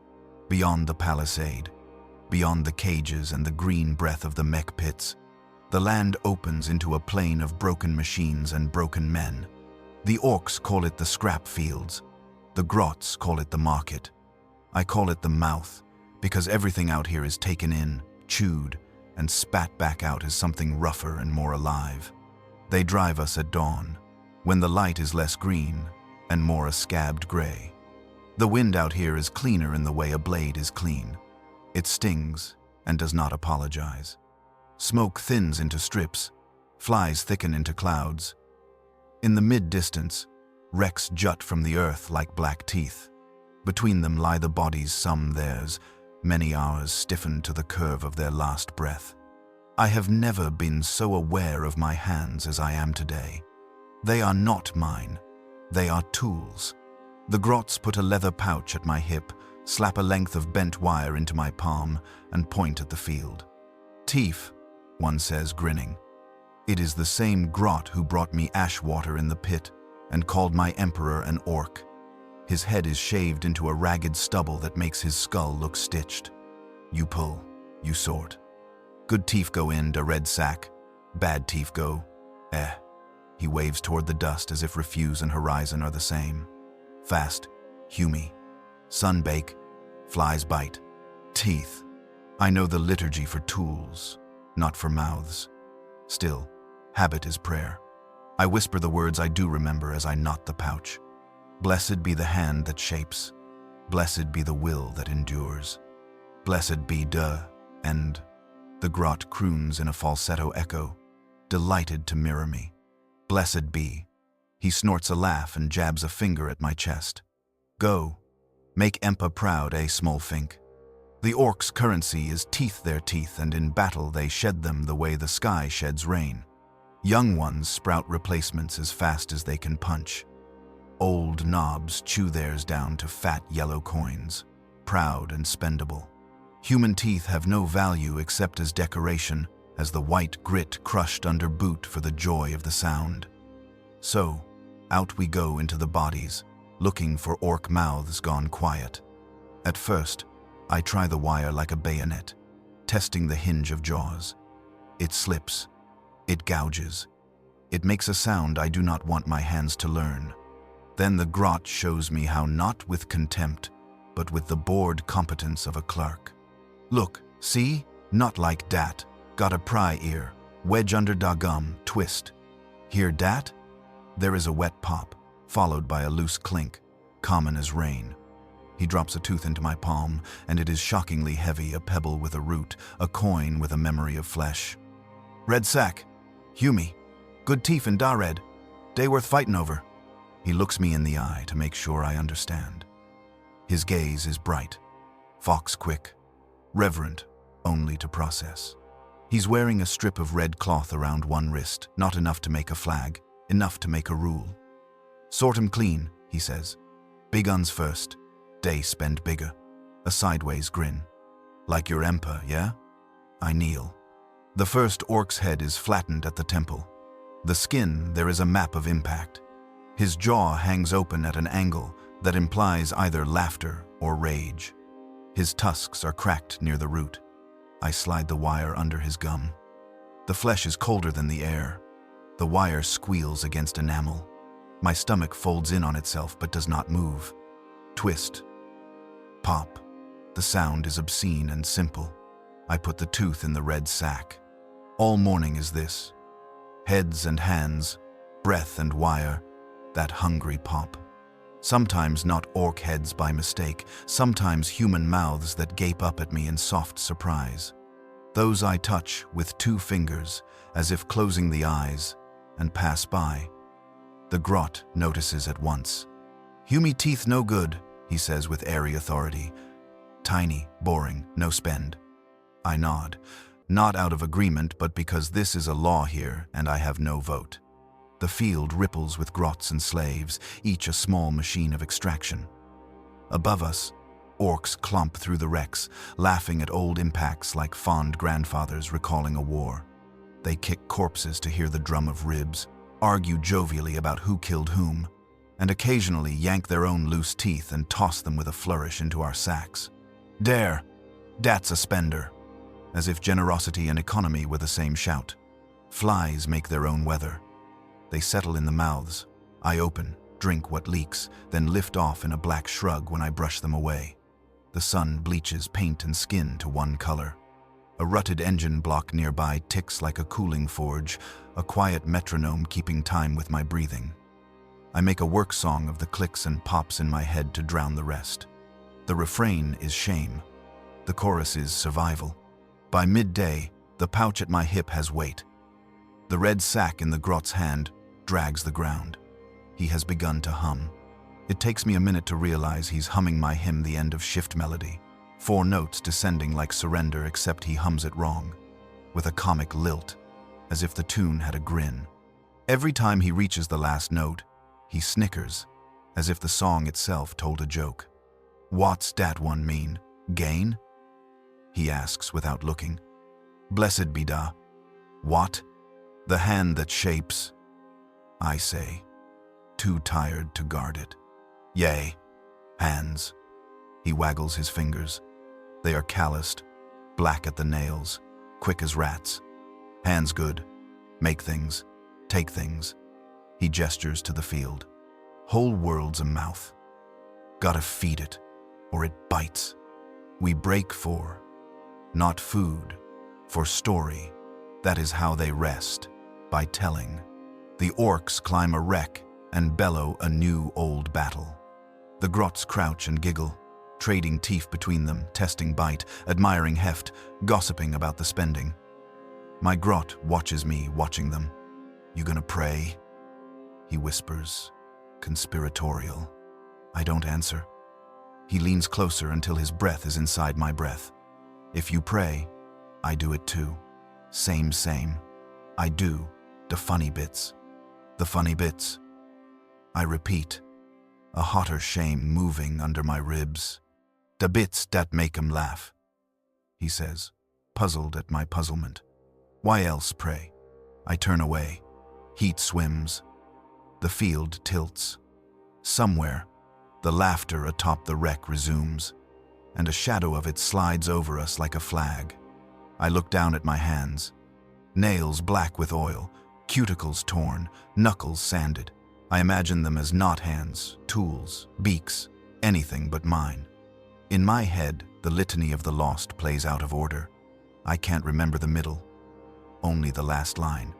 Beyond the palisade, beyond the cages and the green breath of the mech pits, the land opens into a plain of broken machines and broken men. The Orks call it the scrap fields. The grots call it the market. I call it the mouth, because everything out here is taken in, chewed, and spat back out as something rougher and more alive. They drive us at dawn, when the light is less green and more a scabbed gray. The wind out here is cleaner in the way a blade is clean. It stings and does not apologize. Smoke thins into strips, flies thicken into clouds. In the mid-distance, wrecks jut from the earth like black teeth. Between them lie the bodies, some theirs, many ours, stiffened to the curve of their last breath. I have never been so aware of my hands as I am today. They are not mine. They are tools. The grots put a leather pouch at my hip, slap a length of bent wire into my palm, and point at the field. "Teef," one says, grinning. It is the same grot who brought me ash water in the pit and called my emperor an orc. His head is shaved into a ragged stubble that makes his skull look stitched. You pull, you sort. Good teeth go in the red sack. Bad teeth go, eh. He waves toward the dust as if refuse and horizon are the same. Fast, humie. Sun bake, flies bite. Teeth. I know the liturgy for tools, not for mouths. Still, habit is prayer. I whisper the words I do remember as I knot the pouch. Blessed be the hand that shapes. Blessed be the will that endures. Blessed be and the grot croons in a falsetto echo, delighted to mirror me. Blessed be. He snorts a laugh and jabs a finger at my chest. Go, make Empa proud, small fink. The Orks' currency is teeth their teeth, and in battle they shed them the way the sky sheds rain. Young ones sprout replacements as fast as they can punch. Old knobs chew theirs down to fat yellow coins, proud and spendable. Human teeth have no value except as decoration, as the white grit crushed under boot for the joy of the sound. So, out we go into the bodies, looking for orc mouths gone quiet. At first, I try the wire like a bayonet, testing the hinge of jaws. It slips. It gouges. It makes a sound I do not want my hands to learn. Then the grot shows me how, not with contempt, but with the bored competence of a clerk. Look, see? Not like dat. Got a pry ear. Wedge under da gum, twist. Hear dat? There is a wet pop, followed by a loose clink, common as rain. He drops a tooth into my palm, and it is shockingly heavy, a pebble with a root, a coin with a memory of flesh. Red sack. Humie. Good teeth and da red. Day worth fightin' over. He looks me in the eye to make sure I understand. His gaze is bright, fox quick, reverent only to process. He's wearing a strip of red cloth around one wrist, not enough to make a flag, enough to make a rule. Sort 'em clean, he says. Big uns first. Day spend bigger. A sideways grin. Like your Empa, yeah? I kneel. The first orc's head is flattened at the temple. The skin, there is a map of impact. His jaw hangs open at an angle that implies either laughter or rage. His tusks are cracked near the root. I slide the wire under his gum. The flesh is colder than the air. The wire squeals against enamel. My stomach folds in on itself but does not move. Twist. Pop. The sound is obscene and simple. I put the tooth in the red sack. All morning is this. Heads and hands, breath and wire, that hungry pop. Sometimes not orc heads by mistake, sometimes human mouths that gape up at me in soft surprise. Those I touch with 2 fingers, as if closing the eyes, and pass by. The grot notices at once. Humie teeth no good, he says with airy authority. Tiny, boring, no spend. I nod, not out of agreement, but because this is a law here and I have no vote. The field ripples with grots and slaves, each a small machine of extraction. Above us, orcs clomp through the wrecks, laughing at old impacts like fond grandfathers recalling a war. They kick corpses to hear the drum of ribs, argue jovially about who killed whom, and occasionally yank their own loose teeth and toss them with a flourish into our sacks. Dare, dat's a spender. As if generosity and economy were the same shout. Flies make their own weather. They settle in the mouths. I open, drink what leaks, then lift off in a black shrug when I brush them away. The sun bleaches paint and skin to one color. A rutted engine block nearby ticks like a cooling forge, a quiet metronome keeping time with my breathing. I make a work song of the clicks and pops in my head to drown the rest. The refrain is shame. The chorus is survival. By midday, the pouch at my hip has weight. The red sack in the grot's hand drags the ground. He has begun to hum. It takes me a minute to realize he's humming my hymn, the end of shift melody. 4 notes descending like surrender, except he hums it wrong, with a comic lilt, as if the tune had a grin. Every time he reaches the last note, he snickers, as if the song itself told a joke. What's dat one mean? Gain? He asks without looking. Blessed be da. What? The hand that shapes. I say, too tired to guard it. Yea, hands. He waggles his fingers. They are calloused, black at the nails, quick as rats. Hands good. Make things. Take things. He gestures to the field. Whole world's a mouth. Gotta feed it, or it bites. We break for, not food, for story. That is how they rest, by telling. The orcs climb a wreck and bellow a new old battle. The grots crouch and giggle, trading teeth between them, testing bite, admiring heft, gossiping about the spending. My grot watches me watching them. "You gonna pray?" he whispers, conspiratorial. I don't answer. He leans closer until his breath is inside my breath. "If you pray, I do it too. Same. I do. The funny bits. The funny bits." I repeat, a hotter shame moving under my ribs. "The bits that make 'em laugh," he says, puzzled at my puzzlement. "Why else pray?" I turn away. Heat swims. The field tilts. Somewhere, the laughter atop the wreck resumes, and a shadow of it slides over us like a flag. I look down at my hands. Nails black with oil, cuticles torn, knuckles sanded. I imagine them as not hands, tools, beaks, anything but mine. In my head, the litany of the lost plays out of order. I can't remember the middle, only the last line.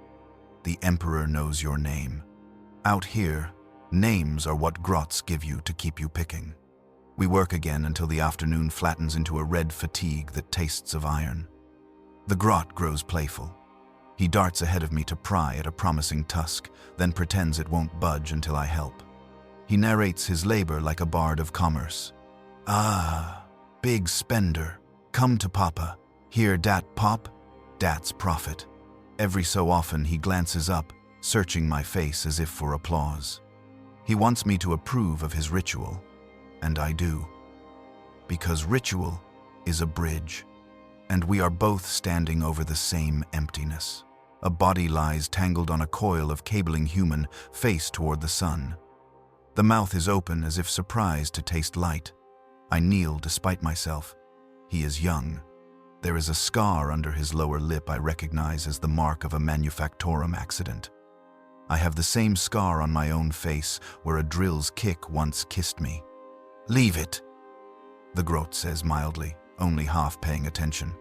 "The Emperor knows your name." Out here, names are what grots give you to keep you picking. We work again until the afternoon flattens into a red fatigue that tastes of iron. The grot grows playful. He darts ahead of me to pry at a promising tusk, then pretends it won't budge until I help. He narrates his labor like a bard of commerce. "Ah, big spender, come to Papa. Hear dat pop? Dat's profit." Every so often he glances up, searching my face as if for applause. He wants me to approve of his ritual, and I do. Because ritual is a bridge, and we are both standing over the same emptiness. A body lies tangled on a coil of cabling human, face toward the sun. The mouth is open as if surprised to taste light. I kneel despite myself. He is young. There is a scar under his lower lip I recognize as the mark of a manufactorum accident. I have the same scar on my own face where a drill's kick once kissed me. "Leave it," the grot says mildly, only half paying attention.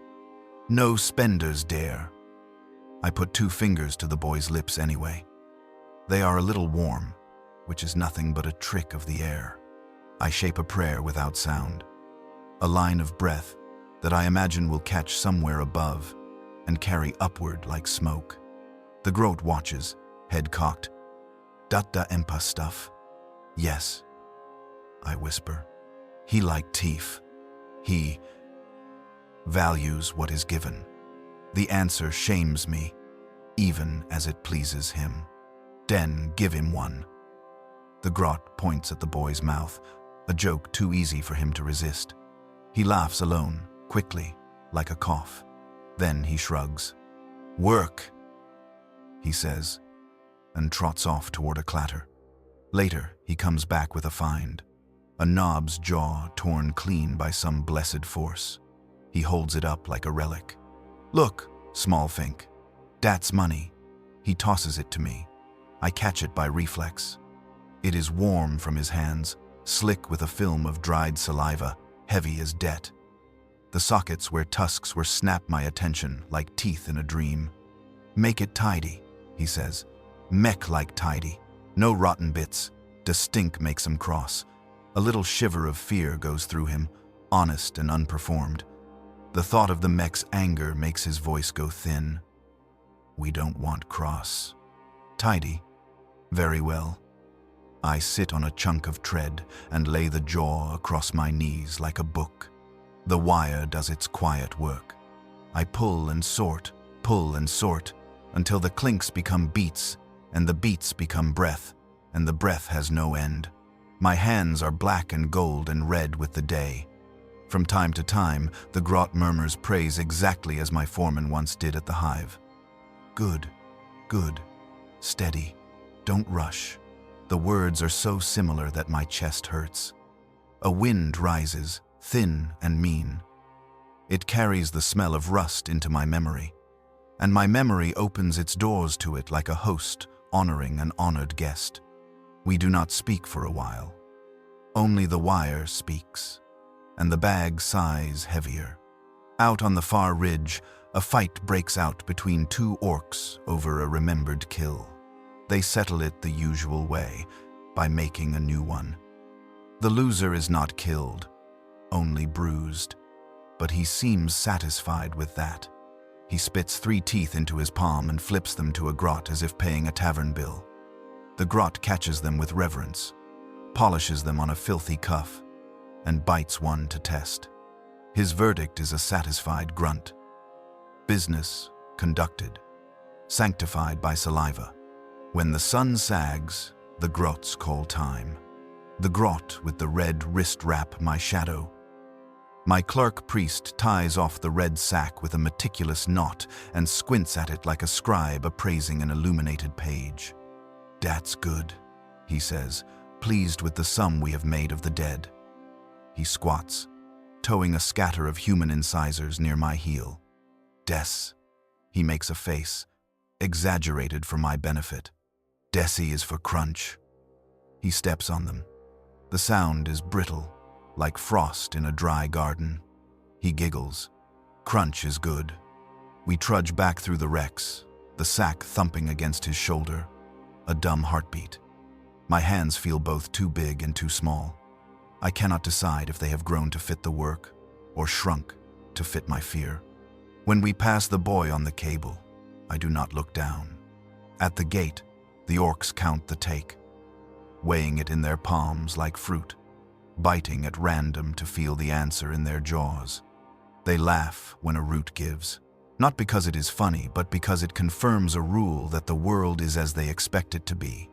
"No spenders dare." I put 2 fingers to the boy's lips anyway. They are a little warm, which is nothing but a trick of the air. I shape a prayer without sound. A line of breath that I imagine will catch somewhere above and carry upward like smoke. The grot watches, head cocked. "Dat da empa stuff?" "Yes," I whisper. "He like teeth. He values what is given." The answer shames me, even as it pleases him. "Den give him one." The grot points at the boy's mouth, a joke too easy for him to resist. He laughs alone, quickly, like a cough. Then he shrugs. "Work," he says, and trots off toward a clatter. Later, he comes back with a find. A knob's jaw torn clean by some blessed force. He holds it up like a relic. "Look, small fink. Dat's money." He tosses it to me. I catch it by reflex. It is warm from his hands, slick with a film of dried saliva, heavy as debt. The sockets where tusks were snap my attention like teeth in a dream. "Make it tidy," he says. "Mech like tidy. No rotten bits. The stink makes him cross." A little shiver of fear goes through him, honest and unperformed. The thought of the mech's anger makes his voice go thin. "We don't want cross." "Tidy? Very well." I sit on a chunk of tread and lay the jaw across my knees like a book. The wire does its quiet work. I pull and sort, until the clinks become beats, and the beats become breath, and the breath has no end. My hands are black and gold and red with the day. From time to time, the grot murmurs praise exactly as my foreman once did at the hive. "Good, good, steady, don't rush." The words are so similar that my chest hurts. A wind rises, thin and mean. It carries the smell of rust into my memory, and my memory opens its doors to it like a host honoring an honored guest. We do not speak for a while. Only the wire speaks, and the bag sighs heavier. Out on the far ridge, a fight breaks out between 2 orcs over a remembered kill. They settle it the usual way, by making a new one. The loser is not killed, only bruised. But he seems satisfied with that. He spits 3 teeth into his palm and flips them to a grot as if paying a tavern bill. The grot catches them with reverence, polishes them on a filthy cuff, and bites one to test. His verdict is a satisfied grunt. Business conducted, sanctified by saliva. When the sun sags, the grots call time. The grot with the red wrist wrap my shadow. My clerk priest ties off the red sack with a meticulous knot and squints at it like a scribe appraising an illuminated page. "That's good," he says, pleased with the sum we have made of the dead. He squats, towing a scatter of human incisors near my heel. "Des," he makes a face, exaggerated for my benefit. "Desi is for crunch." He steps on them. The sound is brittle, like frost in a dry garden. He giggles. Crunch is good. We trudge back through the wrecks, the sack thumping against his shoulder, a dumb heartbeat. My hands feel both too big and too small. I cannot decide if they have grown to fit the work or shrunk to fit my fear. When we pass the boy on the cable, I do not look down. At the gate, the orcs count the take, weighing it in their palms like fruit, biting at random to feel the answer in their jaws. They laugh when a root gives, not because it is funny, but because it confirms a rule that the world is as they expect it to be.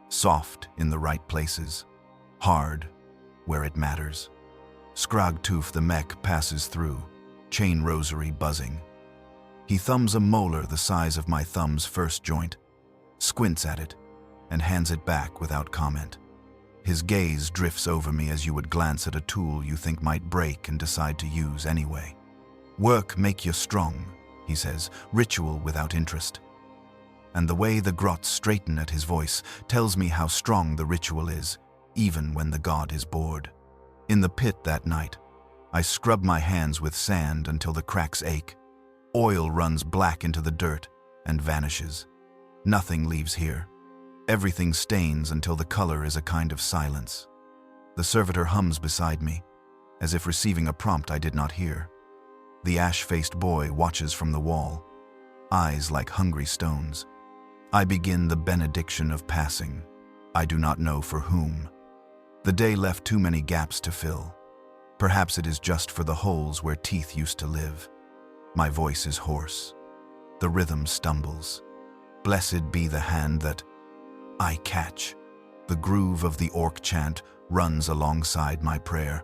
Soft in the right places, hard where it matters. Skragtooth the mech passes through, chain rosary buzzing. He thumbs a molar the size of my thumb's first joint, squints at it, and hands it back without comment. His gaze drifts over me as you would glance at a tool you think might break and decide to use anyway. "Work make you strong," he says, ritual without interest. And the way the grots straighten at his voice tells me how strong the ritual is, even when the god is bored. In the pit that night, I scrub my hands with sand until the cracks ache. Oil runs black into the dirt and vanishes. Nothing leaves here. Everything stains until the color is a kind of silence. The servitor hums beside me, as if receiving a prompt I did not hear. The ash-faced boy watches from the wall, eyes like hungry stones. I begin the benediction of passing. I do not know for whom. The day left too many gaps to fill. Perhaps it is just for the holes where teeth used to live. My voice is hoarse. The rhythm stumbles. Blessed be the hand that I catch. The groove of the orc chant runs alongside my prayer,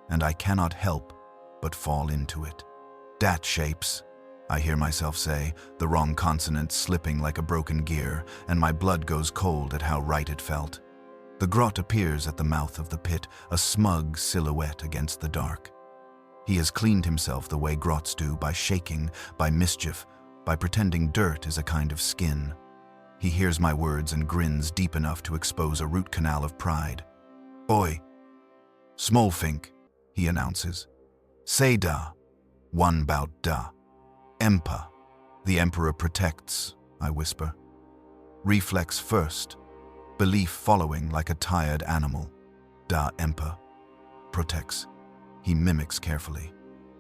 and I cannot help but fall into it. "Dat shapes," I hear myself say, the wrong consonant slipping like a broken gear, and my blood goes cold at how right it felt. The grot appears at the mouth of the pit, a smug silhouette against the dark. He has cleaned himself the way grots do, by shaking, by mischief, by pretending dirt is a kind of skin. He hears my words and grins deep enough to expose a root canal of pride. "Oi, Smolfink," he announces. "Say da, one bout da. Empa." "The Emperor protects," I whisper. Reflex first, belief following like a tired animal. "Da Empa protects." He mimics carefully,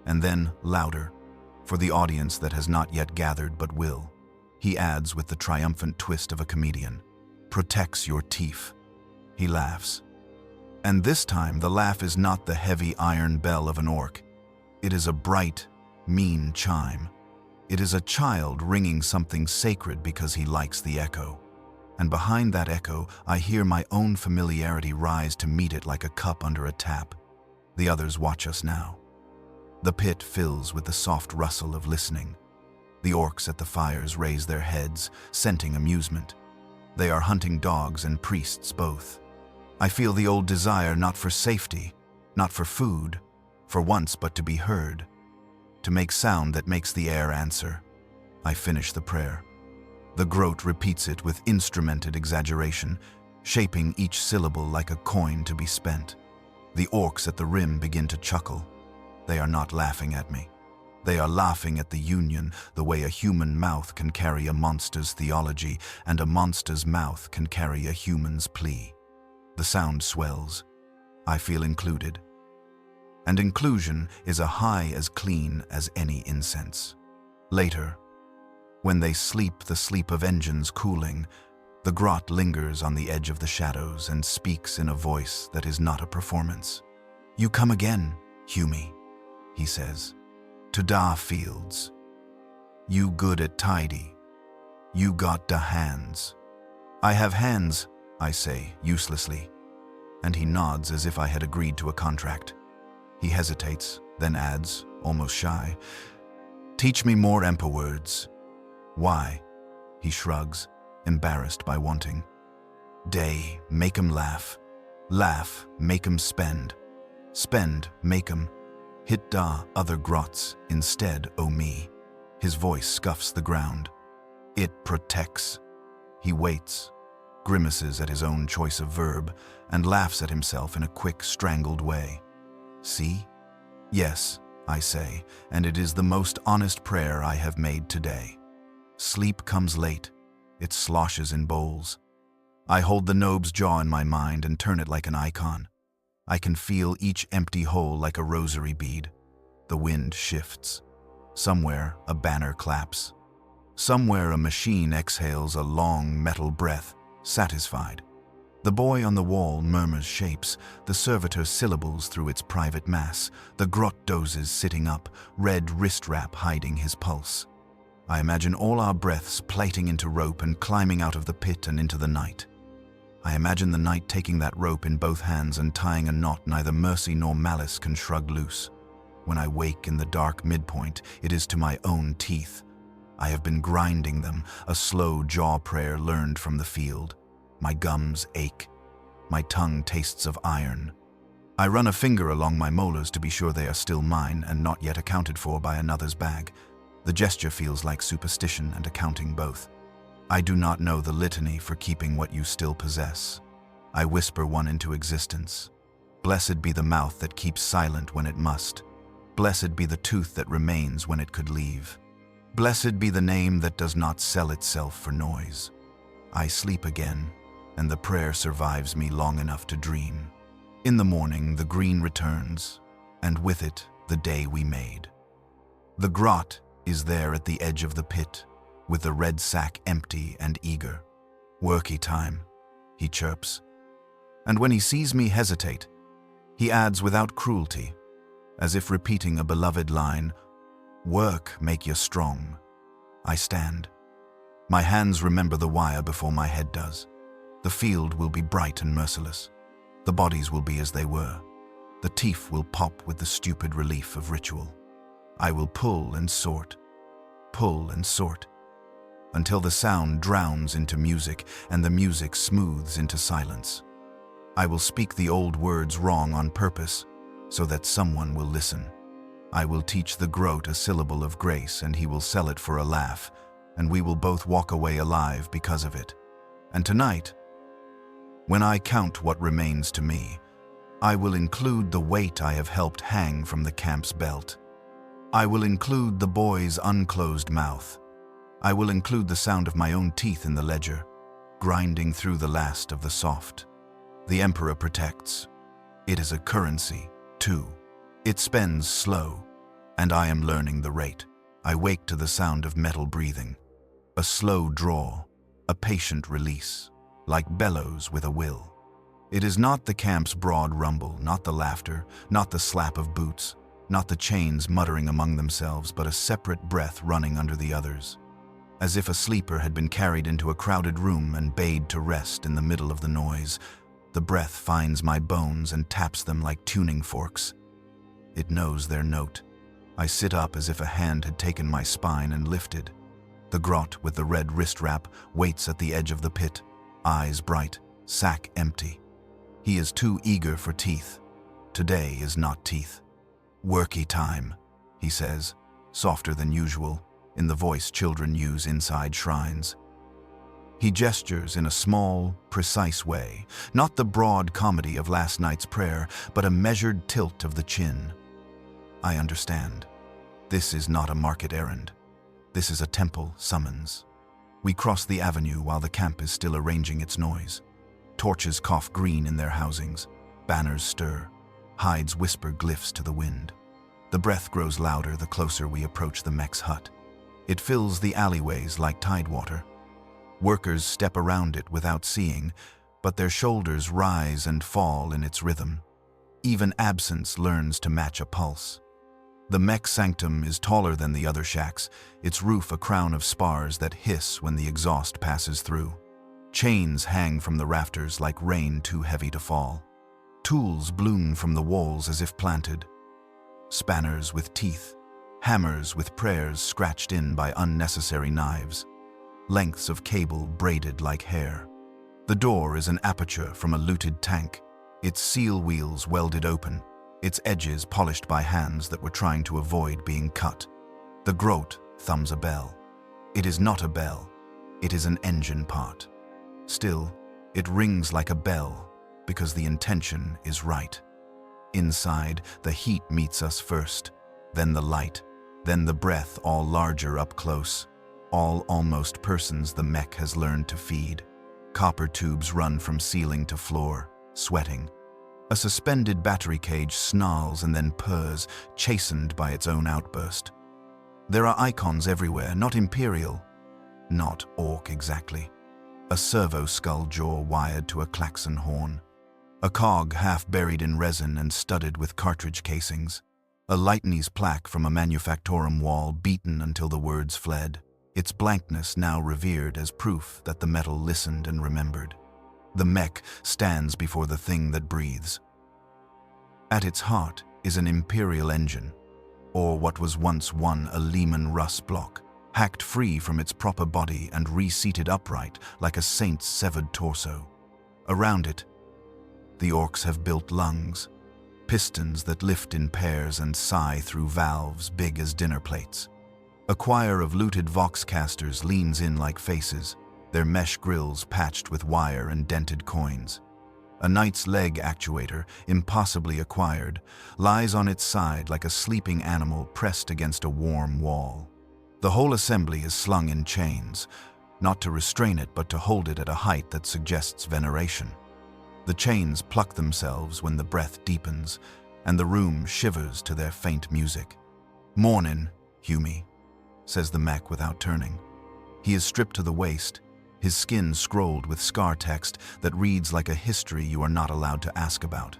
and then louder, for the audience that has not yet gathered but will. He adds with the triumphant twist of a comedian, "Protects your teeth." He laughs. And this time the laugh is not the heavy iron bell of an orc. It is a bright, mean chime. It is a child ringing something sacred because he likes the echo. And behind that echo, I hear my own familiarity rise to meet it like a cup under a tap. The others watch us now. The pit fills with the soft rustle of listening. The orcs at the fires raise their heads, scenting amusement. They are hunting dogs and priests both. I feel the old desire not for safety, not for food, for once but to be heard, to make sound that makes the air answer. I finish the prayer. The grot repeats it with instrumented exaggeration, shaping each syllable like a coin to be spent. The orcs at the rim begin to chuckle. They are not laughing at me. They are laughing at the union, the way a human mouth can carry a monster's theology and a monster's mouth can carry a human's plea. The sound swells. I feel included. and inclusion is a high as clean as any incense. Later, when they sleep the sleep of engines cooling, the grot lingers on the edge of the shadows and speaks in a voice that is not a performance. "You come again, Humie," he says. "To da fields. You good at tidy. You got da hands." "I have hands," I say, uselessly, and he nods as if I had agreed to a contract. He hesitates, then adds, almost shy, "Teach me more Empa words." "Why?" He shrugs, embarrassed by wanting. "Day, make 'em laugh. Laugh, make 'em spend. Spend, make 'em hit da other grots instead o' me." His voice scuffs the ground. "It protects." He waits, grimaces at his own choice of verb, and laughs at himself in a quick, strangled way. "See?" "Yes," I say, and it is the most honest prayer I have made today. Sleep comes late. It sloshes in bowls. I hold the Nobe's jaw in my mind and turn it like an icon. I can feel each empty hole like a rosary bead. The wind shifts. Somewhere a banner claps. Somewhere a machine exhales a long metal breath, satisfied. The boy on the wall murmurs shapes, the servitor syllables through its private mass, the grot dozes sitting up, red wrist wrap hiding his pulse. I imagine all our breaths plaiting into rope and climbing out of the pit and into the night. I imagine the night taking that rope in both hands and tying a knot neither mercy nor malice can shrug loose. When I wake in the dark midpoint, it is to my own teeth. I have been grinding them, a slow jaw prayer learned from the field. My gums ache. My tongue tastes of iron. I run a finger along my molars to be sure they are still mine and not yet accounted for by another's bag. The gesture feels like superstition and accounting both. I do not know the litany for keeping what you still possess. I whisper one into existence. Blessed be the mouth that keeps silent when it must. Blessed be the tooth that remains when it could leave. Blessed be the name that does not sell itself for noise. I sleep again, and the prayer survives me long enough to dream. In the morning, the green returns, and with it, the day we made. The grot is there at the edge of the pit, with the red sack empty and eager. "Worky time," he chirps. And when he sees me hesitate, he adds without cruelty, as if repeating a beloved line, "Work make you strong." I stand. My hands remember the wire before my head does. The field will be bright and merciless. The bodies will be as they were. The teeth will pop with the stupid relief of ritual. I will pull and sort, until the sound drowns into music and the music smooths into silence. I will speak the old words wrong on purpose, so that someone will listen. I will teach the groat a syllable of grace and he will sell it for a laugh, and we will both walk away alive because of it. And tonight, when I count what remains to me, I will include the weight I have helped hang from the camp's belt. I will include the boy's unclosed mouth. I will include the sound of my own teeth in the ledger, grinding through the last of the soft. The Emperor protects. It is a currency, too. It spends slow, and I am learning the rate. I wake to the sound of metal breathing. A slow draw, a patient release, like bellows with a will. It is not the camp's broad rumble, not the laughter, not the slap of boots, not the chains muttering among themselves, but a separate breath running under the others. As if a sleeper had been carried into a crowded room and bade to rest in the middle of the noise, the breath finds my bones and taps them like tuning forks. It knows their note. I sit up as if a hand had taken my spine and lifted. The grot with the red wrist wrap waits at the edge of the pit, eyes bright, sack empty. He is too eager for teeth. Today is not teeth. "Worky time," he says, softer than usual, in the voice children use inside shrines. He gestures in a small, precise way, not the broad comedy of last night's prayer, but a measured tilt of the chin. I understand. This is not a market errand. This is a temple summons. We cross the avenue while the camp is still arranging its noise. Torches cough green in their housings. Banners stir. hides whisper glyphs to the wind. The breath grows louder the closer we approach the mech's hut. It fills the alleyways like tidewater. Workers step around it without seeing, but their shoulders rise and fall in its rhythm. Even absence learns to match a pulse. The mech sanctum is taller than the other shacks, its roof a crown of spars that hiss when the exhaust passes through. Chains hang from the rafters like rain too heavy to fall. Tools bloom from the walls as if planted. Spanners with teeth, hammers with prayers scratched in by unnecessary knives. Lengths of cable braided like hair. The door is an aperture from a looted tank, its seal wheels welded open, its edges polished by hands that were trying to avoid being cut. The groat thumbs a bell. It is not a bell, it is an engine part. Still, it rings like a bell because the intention is right. Inside, the heat meets us first, then the light, then the breath all larger up close. All almost persons the mech has learned to feed. Copper tubes run from ceiling to floor, sweating. A suspended battery cage snarls and then purrs, chastened by its own outburst. There are icons everywhere, not imperial, not orc exactly. A servo skull jaw wired to a klaxon horn. A cog half buried in resin and studded with cartridge casings. A Lightney's plaque from a manufactorum wall beaten until the words fled. Its blankness now revered as proof that the metal listened and remembered. The mech stands before the thing that breathes. At its heart is an imperial engine, or what was once a Lehman Russ block, hacked free from its proper body and reseated upright like a saint's severed torso. Around it, the orcs have built lungs, pistons that lift in pairs and sigh through valves big as dinner plates. A choir of looted voxcasters leans in like faces, their mesh grills patched with wire and dented coins. A knight's leg actuator, impossibly acquired, lies on its side like a sleeping animal pressed against a warm wall. The whole assembly is slung in chains, not to restrain it but to hold it at a height that suggests veneration. The chains pluck themselves when the breath deepens, and the room shivers to their faint music. "Mornin', Humie," says the mech without turning. He is stripped to the waist, his skin scrolled with scar text that reads like a history you are not allowed to ask about.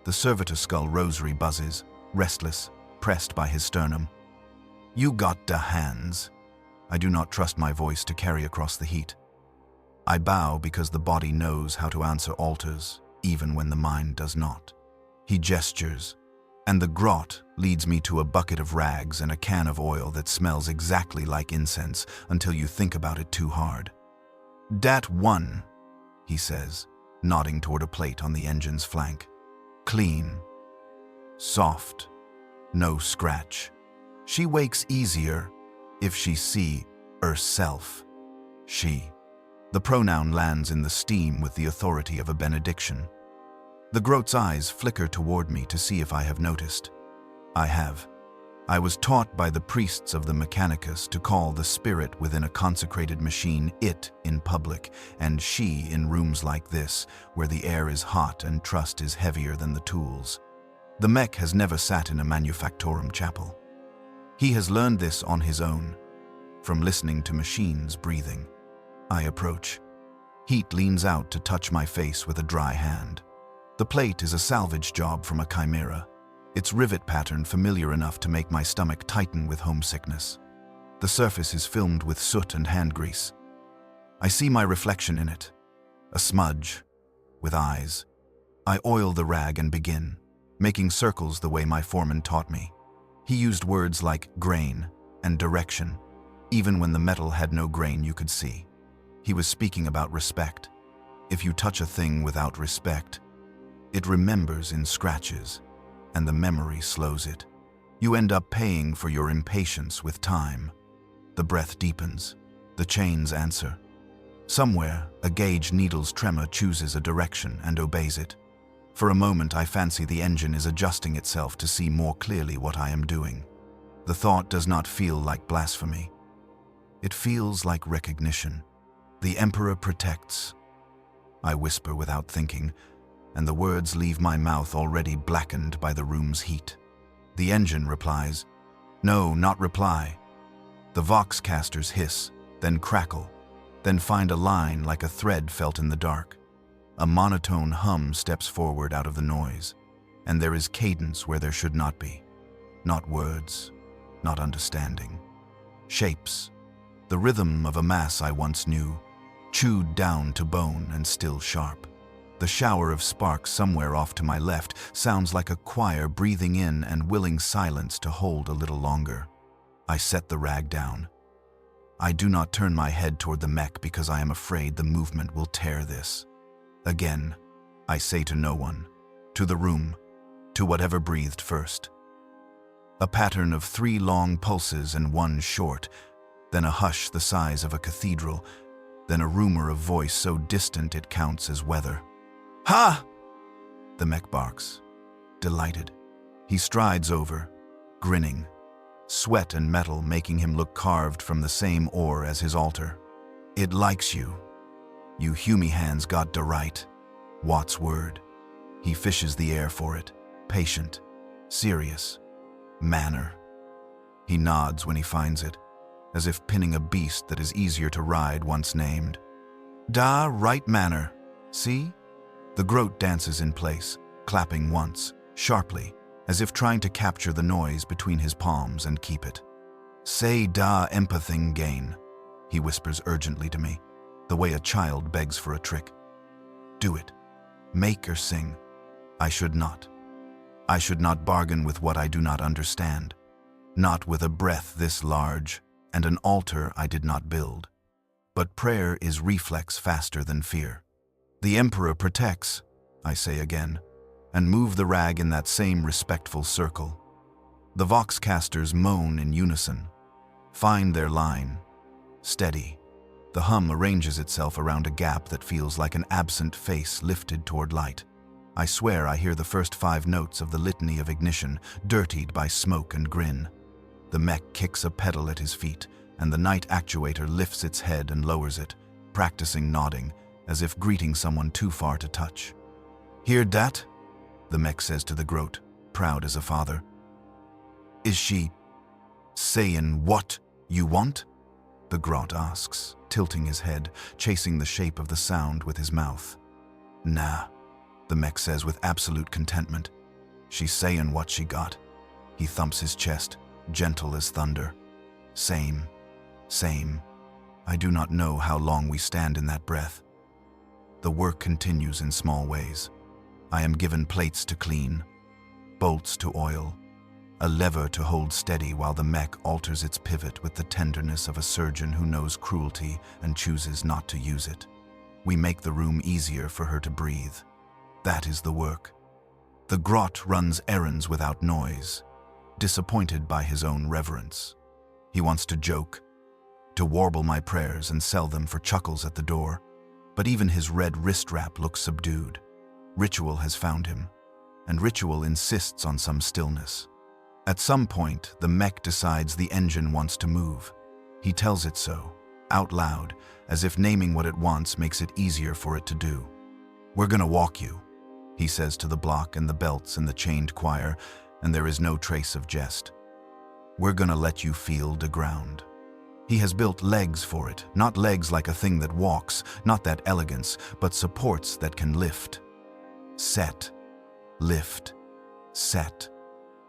The servitor skull rosary buzzes, restless, pressed by his sternum. "You got da hands." I do not trust my voice to carry across the heat. I bow because the body knows how to answer altars, even when the mind does not. He gestures, and the grot leads me to a bucket of rags and a can of oil that smells exactly like incense until you think about it too hard. "Dat one," he says, nodding toward a plate on the engine's flank. "Clean. Soft. No scratch. She wakes easier if she see herself. She." The pronoun lands in the steam with the authority of a benediction. The groat's eyes flicker toward me to see if I have noticed. I have. I was taught by the priests of the Mechanicus to call the spirit within a consecrated machine it in public, and she in rooms like this, where the air is hot and trust is heavier than the tools. The mech has never sat in a manufactorum chapel. He has learned this on his own, from listening to machines breathing. I approach. Heat leans out to touch my face with a dry hand. The plate is a salvage job from a chimera, its rivet pattern familiar enough to make my stomach tighten with homesickness. The surface is filmed with soot and hand grease. I see my reflection in it, a smudge, with eyes. I oil the rag and begin, making circles the way my foreman taught me. He used words like grain and direction, even when the metal had no grain you could see. He was speaking about respect. If you touch a thing without respect, it remembers in scratches, and the memory slows it. You end up paying for your impatience with time. The breath deepens. The chains answer. Somewhere, a gauge needle's tremor chooses a direction and obeys it. For a moment, I fancy the engine is adjusting itself to see more clearly what I am doing. The thought does not feel like blasphemy. It feels like recognition. The Emperor protects. I whisper without thinking, and the words leave my mouth already blackened by the room's heat. The engine replies. No, not reply. The voxcasters hiss, then crackle, then find a line like a thread felt in the dark. A monotone hum steps forward out of the noise, and there is cadence where there should not be. Not words, not understanding. Shapes, the rhythm of a mass I once knew, chewed down to bone and still sharp. The shower of sparks somewhere off to my left sounds like a choir breathing in and willing silence to hold a little longer. I set the rag down. I do not turn my head toward the mech because I am afraid the movement will tear this. Again, I say to no one, to the room, to whatever breathed first. A pattern of 3 long pulses and 1 short, then a hush the size of a cathedral, then a rumor of voice so distant it counts as weather. Ha! The mech barks, delighted. He strides over, grinning, sweat and metal making him look carved from the same ore as his altar. It likes you. You Humy hands got da right. Watt's word. He fishes the air for it, patient, serious, manner. He nods when he finds it, as if pinning a beast that is easier to ride once named. Da right manner, see? The groat dances in place, clapping once, sharply, as if trying to capture the noise between his palms and keep it. Say da empathing gain, he whispers urgently to me, the way a child begs for a trick. Do it. Make or sing. I should not. I should not bargain with what I do not understand, not with a breath this large and an altar I did not build. But prayer is reflex faster than fear. The Emperor protects, I say again, and move the rag in that same respectful circle. The voxcasters moan in unison, find their line, steady. The hum arranges itself around a gap that feels like an absent face lifted toward light. I swear I hear the first 5 notes of the litany of ignition, dirtied by smoke and grin. The mech kicks a pedal at his feet, and the night actuator lifts its head and lowers it, practicing nodding, as if greeting someone too far to touch. Hear dat? The mech says to the groat, proud as a father. Is she sayin' what you want? The groat asks, tilting his head, chasing the shape of the sound with his mouth. Nah, the mech says with absolute contentment. She's sayin' what she got. He thumps his chest, gentle as thunder. Same. I do not know how long we stand in that breath. The work continues in small ways. I am given plates to clean, bolts to oil, a lever to hold steady while the mech alters its pivot with the tenderness of a surgeon who knows cruelty and chooses not to use it. We make the room easier for her to breathe. That is the work. The grot runs errands without noise, disappointed by his own reverence. He wants to joke, to warble my prayers and sell them for chuckles at the door, but even his red wrist wrap looks subdued. Ritual has found him, and ritual insists on some stillness. At some point, the mech decides the engine wants to move. He tells it so, out loud, as if naming what it wants makes it easier for it to do. We're gonna walk you, he says to the block and the belts and the chained choir, and there is no trace of jest. We're gonna let you feel the ground. He has built legs for it, not legs like a thing that walks, not that elegance, but supports that can lift. Set, lift, set.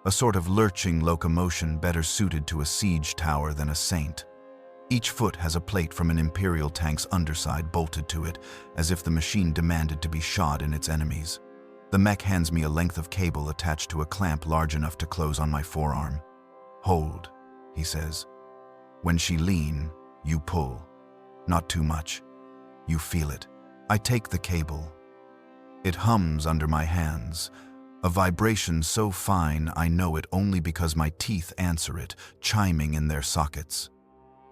A sort of lurching locomotion better suited to a siege tower than a saint. Each foot has a plate from an Imperial tank's underside bolted to it, as if the machine demanded to be shod in its enemies. The mech hands me a length of cable attached to a clamp large enough to close on my forearm. Hold, he says. When she lean, you pull. Not too much. You feel it. I take the cable. It hums under my hands, a vibration so fine I know it only because my teeth answer it, chiming in their sockets.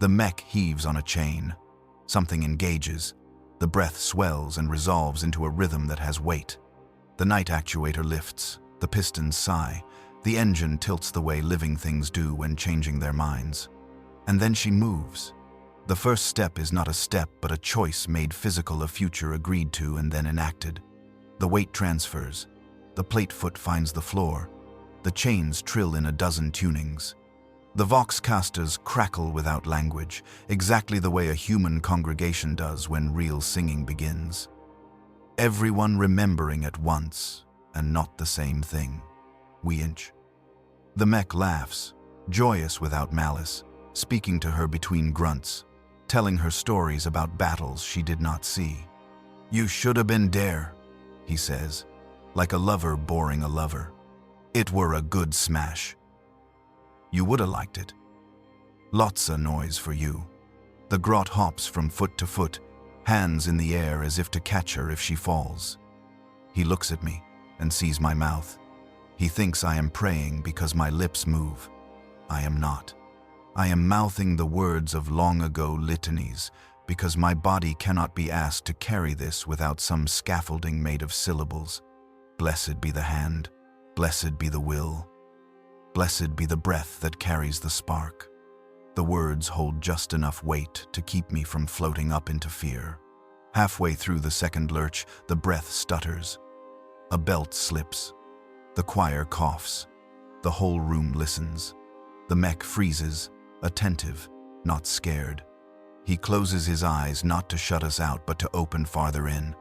The mech heaves on a chain. Something engages. The breath swells and resolves into a rhythm that has weight. The night actuator lifts. The pistons sigh. The engine tilts the way living things do when changing their minds. And then she moves. The first step is not a step, but a choice made physical, a future agreed to and then enacted. The weight transfers. The plate foot finds the floor. The chains trill in a dozen tunings. The vox casters crackle without language, exactly the way a human congregation does when real singing begins. Everyone remembering at once, and not the same thing. We inch. The mech laughs, joyous without malice, speaking to her between grunts, telling her stories about battles she did not see. "You should have been there," he says, like a lover boring a lover. "It were a good smash. You woulda liked it. Lots of noise for you." The grot hops from foot to foot, hands in the air as if to catch her if she falls. He looks at me and sees my mouth. He thinks I am praying because my lips move. I am not. I am mouthing the words of long-ago litanies because my body cannot be asked to carry this without some scaffolding made of syllables. Blessed be the hand, blessed be the will, blessed be the breath that carries the spark. The words hold just enough weight to keep me from floating up into fear. Halfway through the second lurch, the breath stutters. A belt slips. The choir coughs. The whole room listens. The mech freezes, attentive, not scared. He closes his eyes not to shut us out but to open farther in.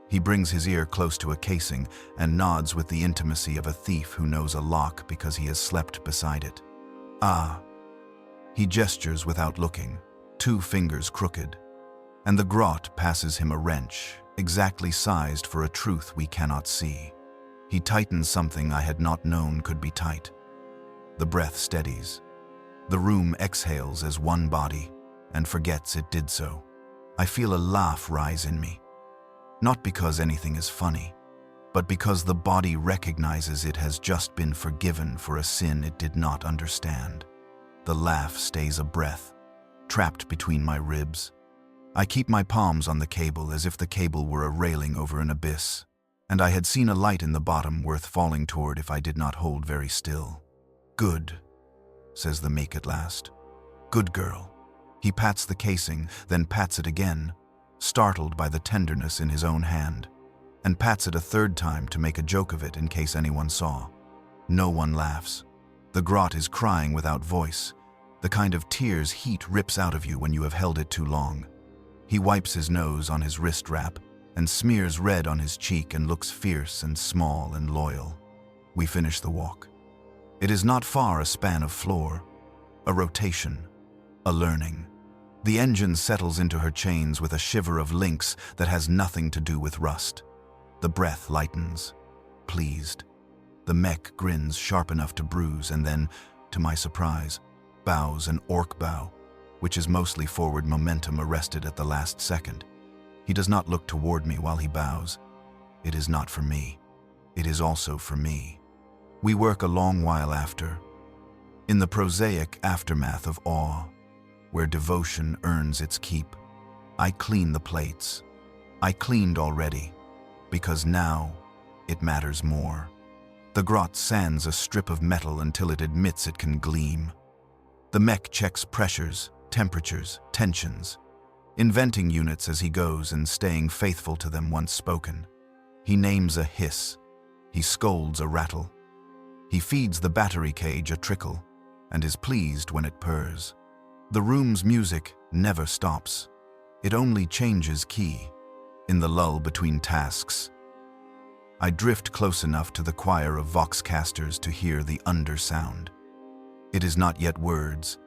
He brings his ear close to a casing and nods with the intimacy of a thief who knows a lock because he has slept beside it. "Ah." He gestures without looking, 2 fingers crooked, and the grot passes him a wrench, exactly sized for a truth we cannot see. He tightens something I had not known could be tight. The breath steadies. The room exhales as one body, and forgets it did so. I feel a laugh rise in me. Not because anything is funny, but because the body recognizes it has just been forgiven for a sin it did not understand. The laugh stays a breath, trapped between my ribs. I keep my palms on the cable as if the cable were a railing over an abyss, and I had seen a light in the bottom worth falling toward if I did not hold very still. "Good," says the mech at last. "Good girl." He pats the casing, then pats it again, startled by the tenderness in his own hand, and pats it a third time to make a joke of it in case anyone saw. No one laughs. The grot is crying without voice, the kind of tears heat rips out of you when you have held it too long. He wipes his nose on his wrist wrap and smears red on his cheek and looks fierce and small and loyal. We finish the walk. It is not far a span of floor, a rotation, a learning. The engine settles into her chains with a shiver of links that has nothing to do with rust. The breath lightens, pleased. The mech grins sharp enough to bruise and then, to my surprise, bows an orc bow, which is mostly forward momentum arrested at the last second. He does not look toward me while he bows. It is not for me. It is also for me. We work a long while after, in the prosaic aftermath of awe, where devotion earns its keep. I clean the plates. I cleaned already, because now it matters more. The grot sands a strip of metal until it admits it can gleam. The mech checks pressures, temperatures, tensions, inventing units as he goes and staying faithful to them once spoken. He names a hiss. He scolds a rattle. He feeds the battery cage a trickle and is pleased when it purrs. The room's music never stops. It only changes key in the lull between tasks. I drift close enough to the choir of voxcasters to hear the undersound. It is not yet words.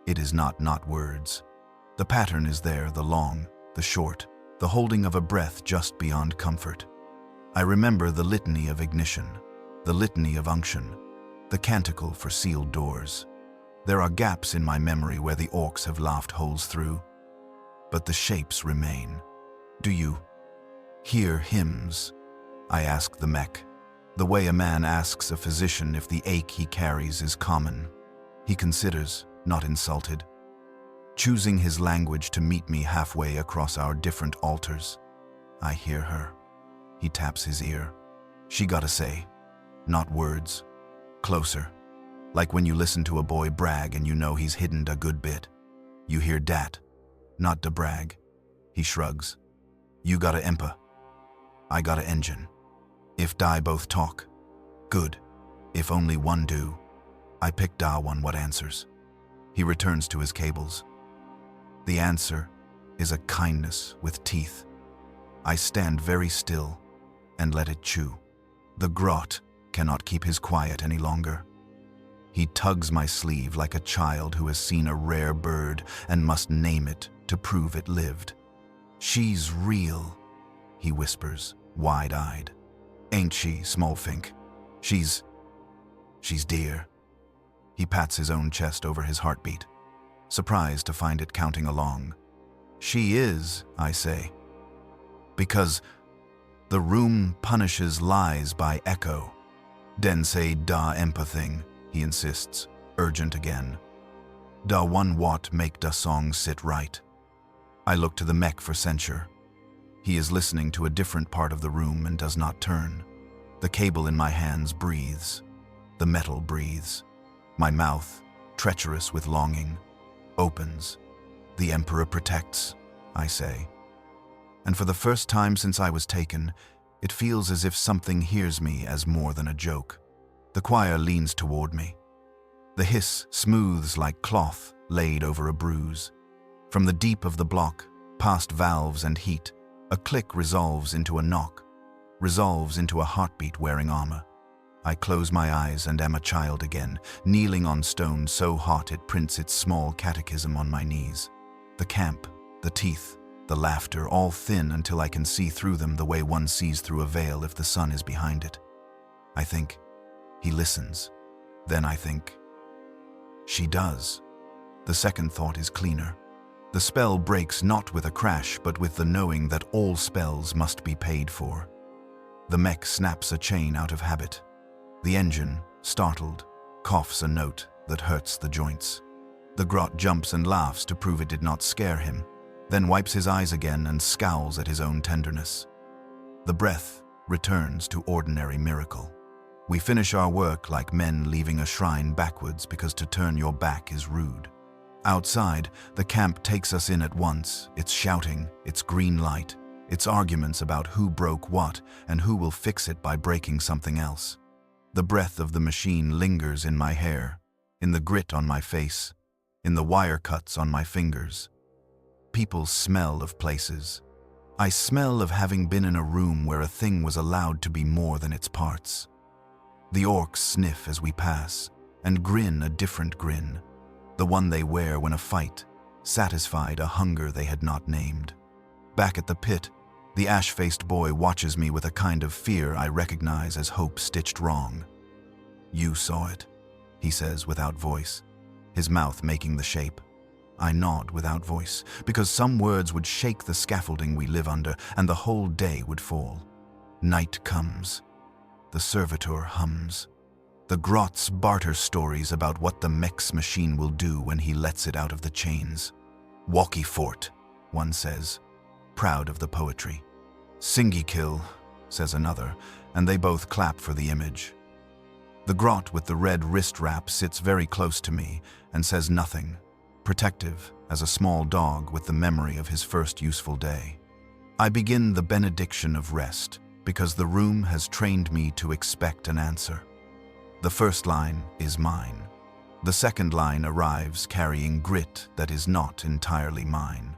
It is not words. The pattern is there, the long, the short, the holding of a breath just beyond comfort. I remember the litany of ignition, the litany of unction, the canticle for sealed doors. There are gaps in my memory where the orcs have laughed holes through, but the shapes remain. Do you hear hymns? I ask the mech, the way a man asks a physician if the ache he carries is common. He considers, not insulted, choosing his language to meet me halfway across our different altars. I hear her. He taps his ear. She gotta say, not words, closer. Like when you listen to a boy brag and you know he's hidden a good bit. You hear dat, not da brag. He shrugs. You gotta empa. I got a engine. If die both talk, good. If only one do, I pick da one what answers. He returns to his cables. The answer is a kindness with teeth. I stand very still and let it chew. The grot cannot keep his quiet any longer. He tugs my sleeve like a child who has seen a rare bird and must name it to prove it lived. She's real, he whispers, wide-eyed. Ain't she, Smallfink? She's dear. He pats his own chest over his heartbeat, surprised to find it counting along. She is, I say, because the room punishes lies by echo. Den say da empathing, he insists, urgent again. Da one watt make da song sit right. I look to the mech for censure. He is listening to a different part of the room and does not turn. The cable in my hands breathes. The metal breathes. My mouth, treacherous with longing, opens. The Emperor protects, I say. And for the first time since I was taken, it feels as if something hears me as more than a joke. The choir leans toward me. The hiss smooths like cloth laid over a bruise. From the deep of the block, past valves and heat, a click resolves into a knock, resolves into a heartbeat wearing armor. I close my eyes and am a child again, kneeling on stone so hot it prints its small catechism on my knees. The camp, the teeth, the laughter, all thin until I can see through them the way one sees through a veil if the sun is behind it. I think, he listens. Then I think, she does. The second thought is cleaner. The spell breaks not with a crash, but with the knowing that all spells must be paid for. The mech snaps a chain out of habit. The engine, startled, coughs a note that hurts the joints. The grot jumps and laughs to prove it did not scare him, then wipes his eyes again and scowls at his own tenderness. The breath returns to ordinary miracle. We finish our work like men leaving a shrine backwards because to turn your back is rude. Outside, the camp takes us in at once, its shouting, its green light, its arguments about who broke what and who will fix it by breaking something else. The breath of the machine lingers in my hair, in the grit on my face, in the wire cuts on my fingers. People smell of places. I smell of having been in a room where a thing was allowed to be more than its parts. The orcs sniff as we pass, and grin a different grin, the one they wear when a fight satisfied a hunger they had not named. Back at the pit, the ash-faced boy watches me with a kind of fear I recognize as hope stitched wrong. You saw it, he says without voice, his mouth making the shape. I nod without voice, because some words would shake the scaffolding we live under, and the whole day would fall. Night comes. The servitor hums. The grots barter stories about what the mech's machine will do when he lets it out of the chains. Walkie fort, one says, proud of the poetry. Singy kill, says another, and they both clap for the image. The grot with the red wrist wrap sits very close to me and says nothing, protective as a small dog with the memory of his first useful day. I begin the benediction of rest because the room has trained me to expect an answer. The first line is mine. The second line arrives carrying grit that is not entirely mine.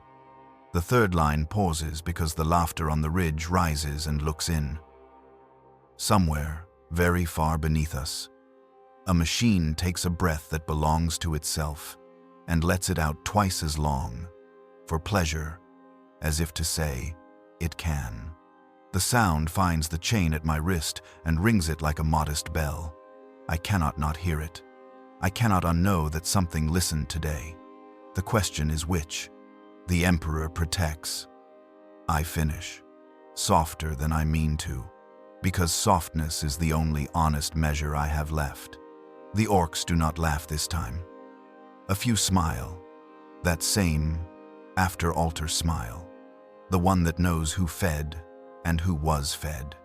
The third line pauses because the laughter on the ridge rises and looks in. Somewhere, very far beneath us, a machine takes a breath that belongs to itself and lets it out twice as long, for pleasure, as if to say, it can. The sound finds the chain at my wrist and rings it like a modest bell. I cannot not hear it. I cannot unknow that something listened today. The question is which? The Emperor protects. I finish, softer than I mean to, because softness is the only honest measure I have left. The orcs do not laugh this time. A few smile, that same after-altar smile, the one that knows who fed and who was fed.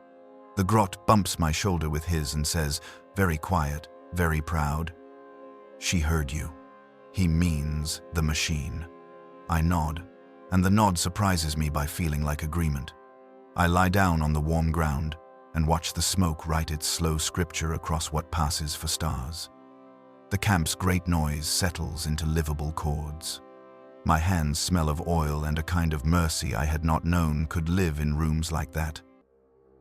The grot bumps my shoulder with his and says, very quiet, very proud, "She heard you." He means the machine. I nod, and the nod surprises me by feeling like agreement. I lie down on the warm ground and watch the smoke write its slow scripture across what passes for stars. The camp's great noise settles into livable chords. My hands smell of oil and a kind of mercy I had not known could live in rooms like that.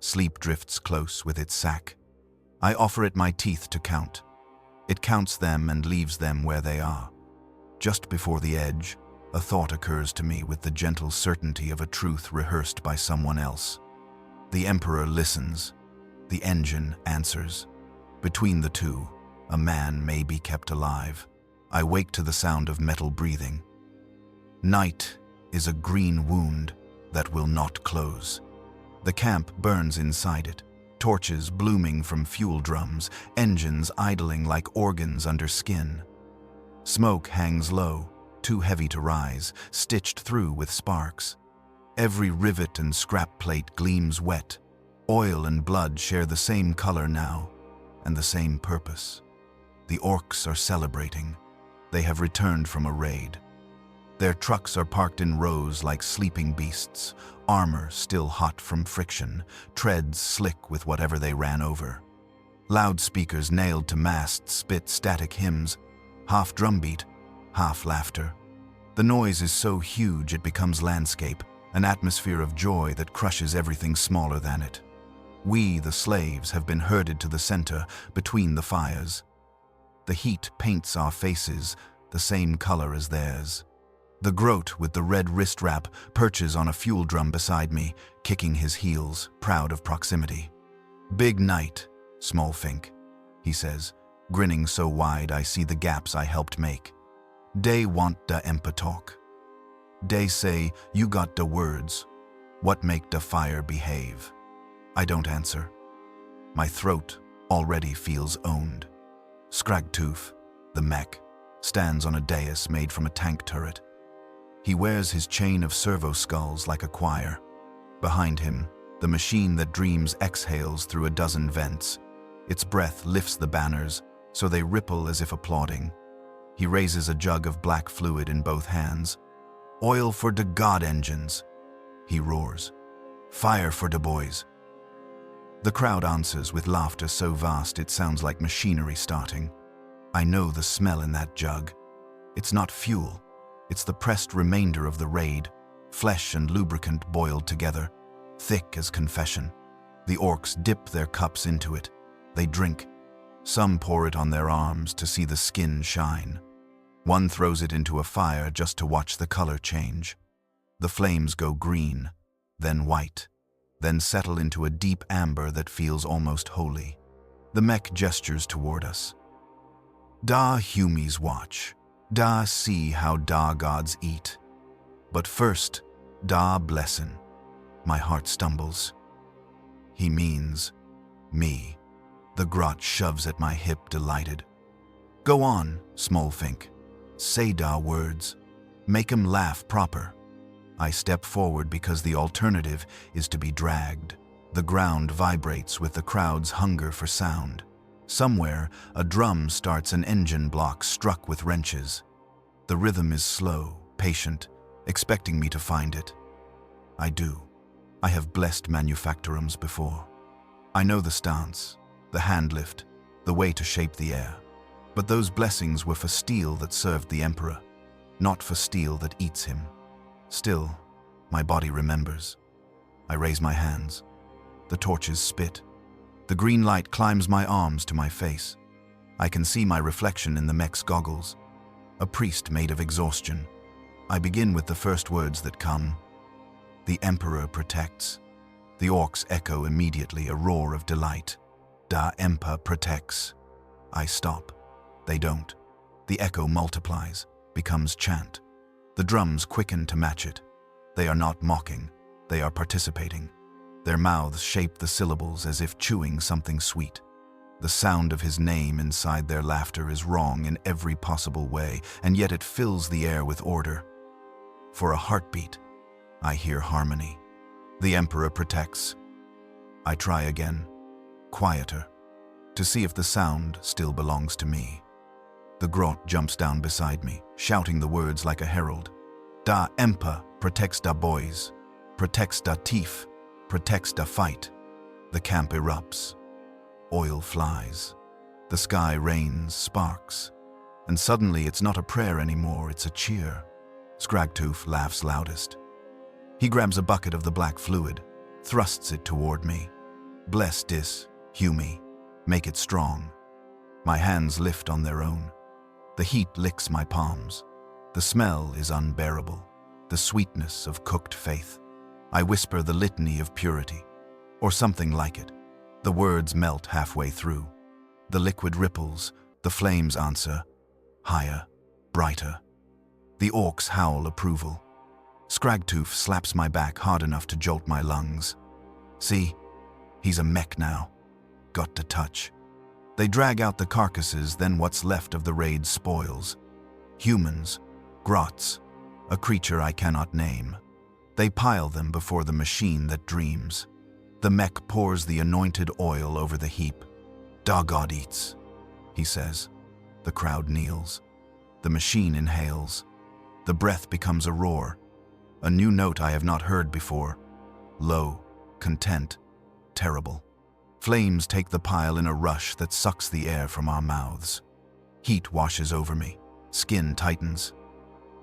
Sleep drifts close with its sack. I offer it my teeth to count. It counts them and leaves them where they are. Just before the edge, a thought occurs to me with the gentle certainty of a truth rehearsed by someone else. The Emperor listens. The engine answers. Between the two, a man may be kept alive. I wake to the sound of metal breathing. Night is a green wound that will not close. The camp burns inside it, torches blooming from fuel drums, engines idling like organs under skin. Smoke hangs low, too heavy to rise, stitched through with sparks. Every rivet and scrap plate gleams wet. Oil and blood share the same color now, and the same purpose. The Orks are celebrating. They have returned from a raid. Their trucks are parked in rows like sleeping beasts, armor still hot from friction, treads slick with whatever they ran over. Loudspeakers nailed to masts spit static hymns, half drumbeat, half laughter. The noise is so huge it becomes landscape, an atmosphere of joy that crushes everything smaller than it. We, the slaves, have been herded to the center, between the fires. The heat paints our faces the same color as theirs. The Groat with the red wrist wrap perches on a fuel drum beside me, kicking his heels, proud of proximity. "Big night, small fink," he says, grinning so wide I see the gaps I helped make. "Dey want da empa talk. Dey say you got da words. What make da fire behave?" I don't answer. My throat already feels owned. Scragtooth, the mech, stands on a dais made from a tank turret. He wears his chain of servo skulls like a choir. Behind him, the machine that dreams exhales through a dozen vents. Its breath lifts the banners, so they ripple as if applauding. He raises a jug of black fluid in both hands. "Oil for de god engines," he roars. "Fire for de boys." The crowd answers with laughter so vast it sounds like machinery starting. I know the smell in that jug. It's not fuel. It's the pressed remainder of the raid, flesh and lubricant boiled together, thick as confession. The Orks dip their cups into it. They drink. Some pour it on their arms to see the skin shine. One throws it into a fire just to watch the color change. The flames go green, then white, then settle into a deep amber that feels almost holy. The mech gestures toward us. "Da humies watch. Da see how da gods eat. But first, da blessin'." My heart stumbles. He means me. The Grot shoves at my hip, delighted. "Go on, small fink. Say da words. Make 'em laugh proper." I step forward because the alternative is to be dragged. The ground vibrates with the crowd's hunger for sound. Somewhere, a drum starts an engine block struck with wrenches. The rhythm is slow, patient, expecting me to find it. I do. I have blessed manufactorums before. I know the stance, the hand lift, the way to shape the air. But those blessings were for steel that served the Emperor, not for steel that eats him. Still, my body remembers. I raise my hands. The torches spit. The green light climbs my arms to my face. I can see my reflection in the mech's goggles. A priest made of exhaustion. I begin with the first words that come. "The Emperor protects." The Orks echo immediately, a roar of delight. "Da Empa protects." I stop. They don't. The echo multiplies, becomes chant. The drums quicken to match it. They are not mocking. They are participating. Their mouths shape the syllables as if chewing something sweet. The sound of his name inside their laughter is wrong in every possible way, and yet it fills the air with order. For a heartbeat, I hear harmony. "The Emperor protects." I try again, quieter, to see if the sound still belongs to me. The Grot jumps down beside me, shouting the words like a herald. "Da Empa protects da boys, protects da thief." protects the fight. The camp erupts. Oil flies. The sky rains sparks. And suddenly it's not a prayer anymore, it's a cheer. Scragtooth laughs loudest. He grabs a bucket of the black fluid, thrusts it toward me. Bless this, Humie. Make it strong. My hands lift on their own. The heat licks my palms. The smell is unbearable, the sweetness of cooked faith. I whisper the litany of purity, or something like it. The words melt halfway through. The liquid ripples, the flames answer, higher, brighter. The orcs howl approval. Scragtooth slaps my back hard enough to jolt my lungs. See, he's a mech now. Got to touch. They drag out the carcasses, then what's left of the raid's spoils. Humans, grots, a creature I cannot name. They pile them before the machine that dreams. The mech pours the anointed oil over the heap. "Da God eats," he says. The crowd kneels. The machine inhales. The breath becomes a roar. A new note I have not heard before. Low, content, terrible. Flames take the pile in a rush that sucks the air from our mouths. Heat washes over me. Skin tightens.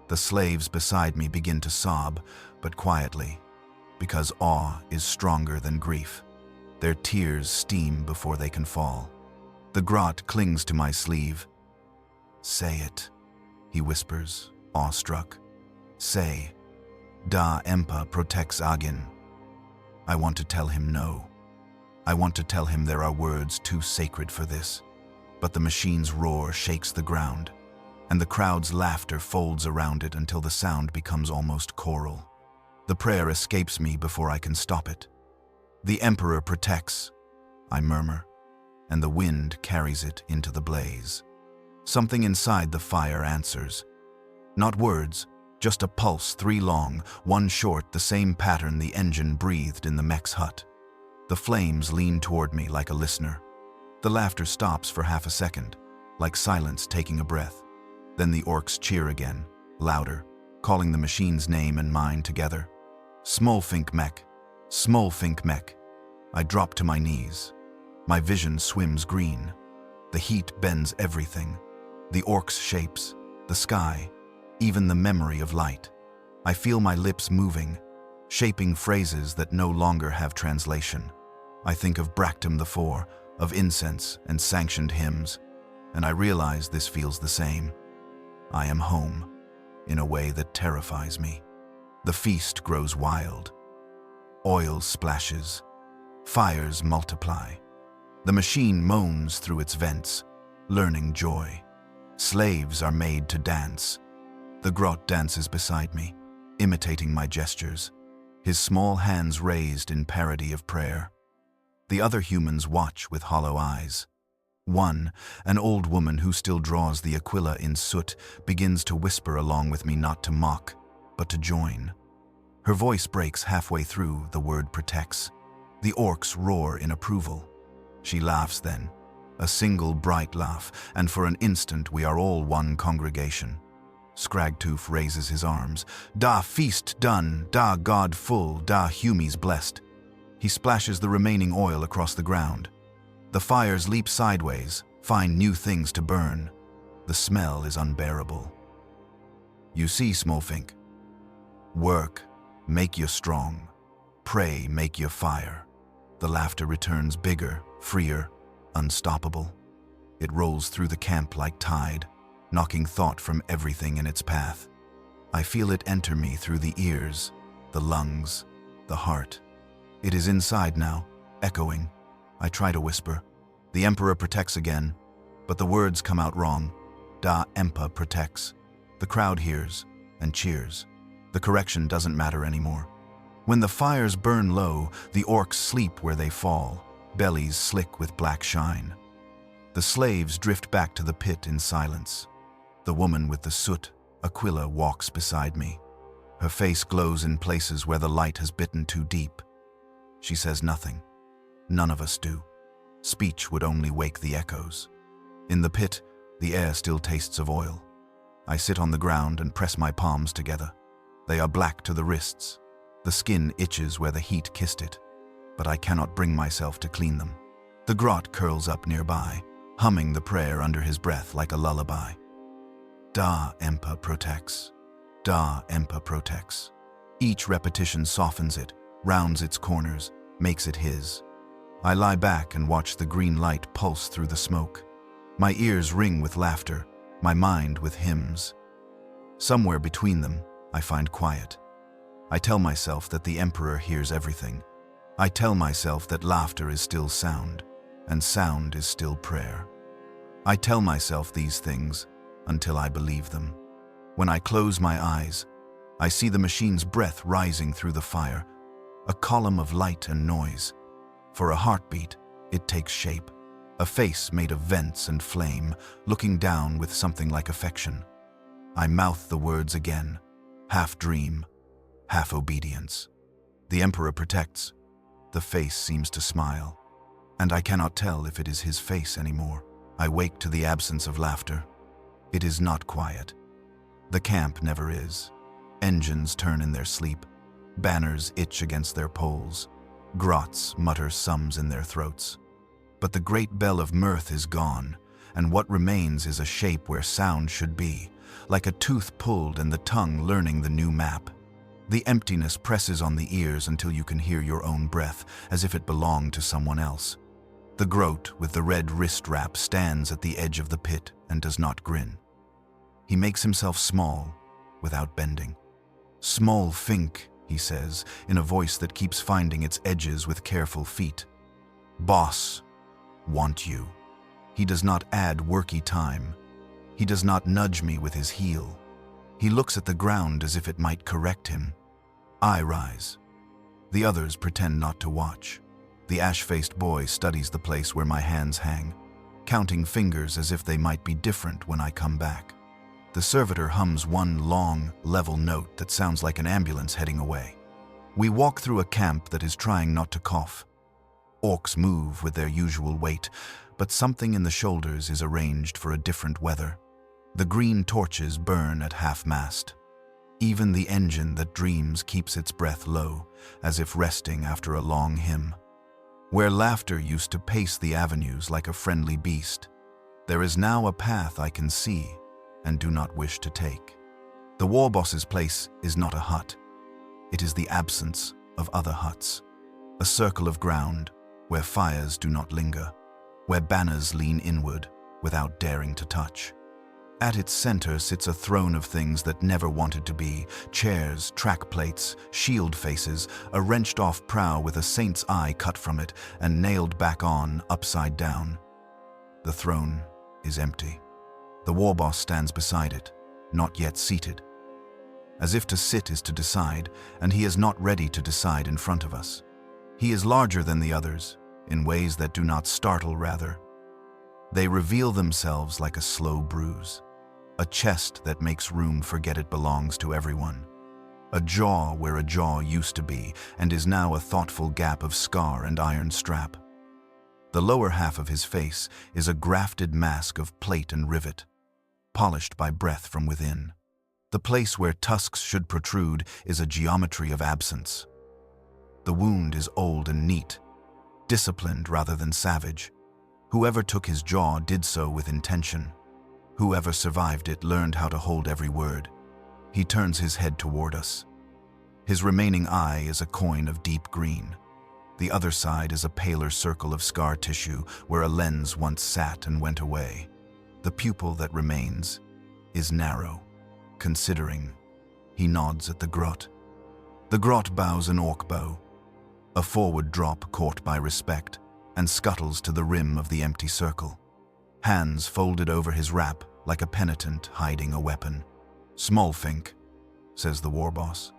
The slaves beside me begin to sob, but quietly, because awe is stronger than grief. Their tears steam before they can fall. The grot clings to my sleeve. "Say it," he whispers, awestruck. "Say, Da Empa protects Agin." I want to tell him no. I want to tell him there are words too sacred for this. But the machine's roar shakes the ground, and the crowd's laughter folds around it until the sound becomes almost choral. The prayer escapes me before I can stop it. "The Emperor protects," I murmur, and the wind carries it into the blaze. Something inside the fire answers. Not words, just a pulse, 3 long, 1 short, the same pattern the engine breathed in the mech's hut. The flames lean toward me like a listener. The laughter stops for half a second, like silence taking a breath. Then the orcs cheer again, louder, calling the machine's name and mine together. "Smolfink mech, Smolfink mech." I drop to my knees. My vision swims green. The heat bends everything. The orcs' shapes, the sky, even the memory of light. I feel my lips moving, shaping phrases that no longer have translation. I think of Bractum the Four, of incense and sanctioned hymns, and I realize this feels the same. I am home, in a way that terrifies me. The feast grows wild. Oil splashes. Fires multiply. The machine moans through its vents, learning joy. Slaves are made to dance. The grot dances beside me, imitating my gestures, his small hands raised in parody of prayer. The other humans watch with hollow eyes. One, an old woman who still draws the Aquila in soot, begins to whisper along with me, not to mock, but to join. Her voice breaks halfway through the word protects. The orcs roar in approval. She laughs then, a single bright laugh, and for an instant we are all one congregation. Scragtooth raises his arms. "Da feast done, da God full, da Humie's blessed." He splashes the remaining oil across the ground. The fires leap sideways, find new things to burn. The smell is unbearable. "You see, Smolfink, work, make you strong. Pray, make you fire." The laughter returns bigger, freer, unstoppable. It rolls through the camp like tide, knocking thought from everything in its path. I feel it enter me through the ears, the lungs, the heart. It is inside now, echoing. I try to whisper. "The Emperor protects" again, but the words come out wrong. "Da Empa protects." The crowd hears and cheers. The correction doesn't matter anymore. When the fires burn low, the orcs sleep where they fall, bellies slick with black shine. The slaves drift back to the pit in silence. The woman with the soot, Aquila, walks beside me. Her face glows in places where the light has bitten too deep. She says nothing. None of us do. Speech would only wake the echoes. In the pit, the air still tastes of oil. I sit on the ground and press my palms together. They are black to the wrists. The skin itches where the heat kissed it. but I cannot bring myself to clean them. The grot curls up nearby, humming the prayer under his breath like a lullaby. Da Empa protects. Da Empa protects. Each repetition softens it, rounds its corners, makes it his. I lie back and watch the green light pulse through the smoke. My ears ring with laughter, my mind with hymns. Somewhere between them, I find quiet. I tell myself that the Emperor hears everything. I tell myself that laughter is still sound, and sound is still prayer. I tell myself these things until I believe them. When I close my eyes, I see the machine's breath rising through the fire, a column of light and noise. For a heartbeat, it takes shape, a face made of vents and flame, looking down with something like affection. I mouth the words again, half dream, half obedience. The Emperor protects. The face seems to smile, and I cannot tell if it is his face anymore. I wake to the absence of laughter. It is not quiet. The camp never is. Engines turn in their sleep. Banners itch against their poles. Grots mutter sums in their throats. But the great bell of mirth is gone, and what remains is a shape where sound should be, like a tooth pulled and the tongue learning the new map. The emptiness presses on the ears until you can hear your own breath, as if it belonged to someone else. The groat with the red wrist wrap stands at the edge of the pit and does not grin. He makes himself small, without bending. "Small Fink," he says, in a voice that keeps finding its edges with careful feet. "Boss, want you." He does not add worky time. He does not nudge me with his heel. He looks at the ground as if it might correct him. I rise. The others pretend not to watch. The ash-faced boy studies the place where my hands hang, counting fingers as if they might be different when I come back. The servitor hums one long, level note that sounds like an ambulance heading away. We walk through a camp that is trying not to cough. Orks move with their usual weight, but something in the shoulders is arranged for a different weather. The green torches burn at half-mast. Even the engine that dreams keeps its breath low, as if resting after a long hymn. Where laughter used to pace the avenues like a friendly beast, there is now a path I can see and do not wish to take. The war boss's place is not a hut. It is the absence of other huts. A circle of ground where fires do not linger, where banners lean inward without daring to touch. At its center sits a throne of things that never wanted to be: chairs, track plates, shield faces, a wrenched-off prow with a saint's eye cut from it and nailed back on, upside down. The throne is empty. The war boss stands beside it, not yet seated. As if to sit is to decide, and he is not ready to decide in front of us. He is larger than the others, in ways that do not startle, rather. They reveal themselves like a slow bruise. A chest that makes room forget it belongs to everyone. A jaw where a jaw used to be and is now a thoughtful gap of scar and iron strap. The lower half of his face is a grafted mask of plate and rivet, polished by breath from within. The place where tusks should protrude is a geometry of absence. The wound is old and neat, disciplined rather than savage. Whoever took his jaw did so with intention. Whoever survived it learned how to hold every word. He turns his head toward us. His remaining eye is a coin of deep green. The other side is a paler circle of scar tissue where a lens once sat and went away. The pupil that remains is narrow, considering. He nods at the grot. The grot bows an orc bow, a forward drop caught by respect, and scuttles to the rim of the empty circle. Hands folded over his wrap like a penitent hiding a weapon. "Smallfink," says the war boss.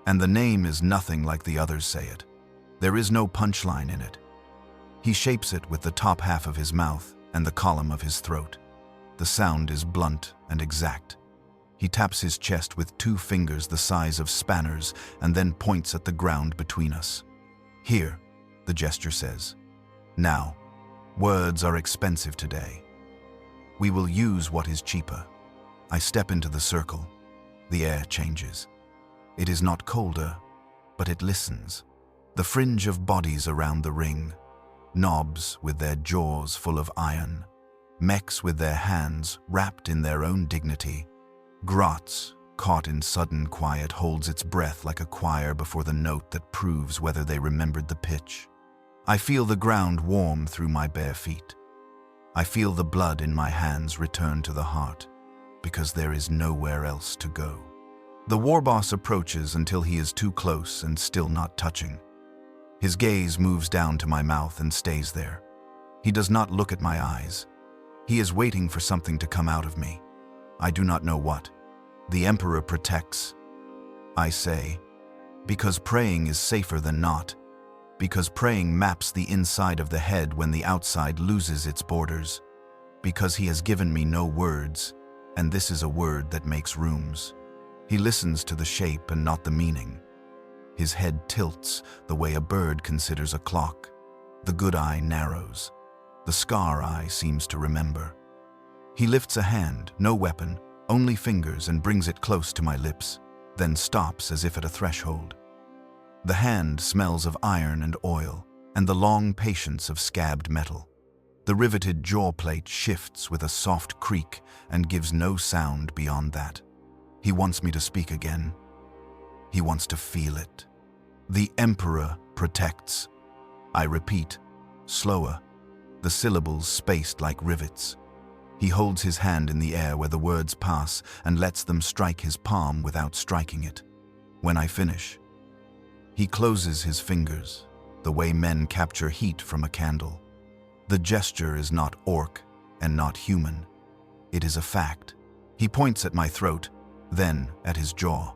And the name is nothing like the others say it. There is no punchline in it. He shapes it with the top half of his mouth and the column of his throat. The sound is blunt and exact. He taps his chest with 2 fingers the size of spanners and then points at the ground between us. "Here," the gesture says. "Now, words are expensive today. We will use what is cheaper." I step into the circle. The air changes. It is not colder, but it listens. The fringe of bodies around the ring, knobs with their jaws full of iron, mechs with their hands wrapped in their own dignity, grots caught in sudden quiet holds its breath like a choir before the note that proves whether they remembered the pitch. I feel the ground warm through my bare feet. I feel the blood in my hands return to the heart, because there is nowhere else to go. The warboss approaches until he is too close and still not touching. His gaze moves down to my mouth and stays there. He does not look at my eyes. He is waiting for something to come out of me. I do not know what. The Emperor protects, I say, because praying is safer than not, because praying maps the inside of the head when the outside loses its borders, because he has given me no words, and this is a word that makes rooms. He listens to the shape and not the meaning. His head tilts the way a bird considers a clock. The good eye narrows. The scar eye seems to remember. He lifts a hand, no weapon, only fingers, and brings it close to my lips, then stops as if at a threshold. The hand smells of iron and oil, and the long patience of scabbed metal. The riveted jaw plate shifts with a soft creak and gives no sound beyond that. He wants me to speak again. He wants to feel it. The Emperor protects. I repeat, slower, the syllables spaced like rivets. He holds his hand in the air where the words pass and lets them strike his palm without striking it. When I finish, he closes his fingers, the way men capture heat from a candle. The gesture is not orc and not human. It is a fact. He points at my throat, then at his jaw.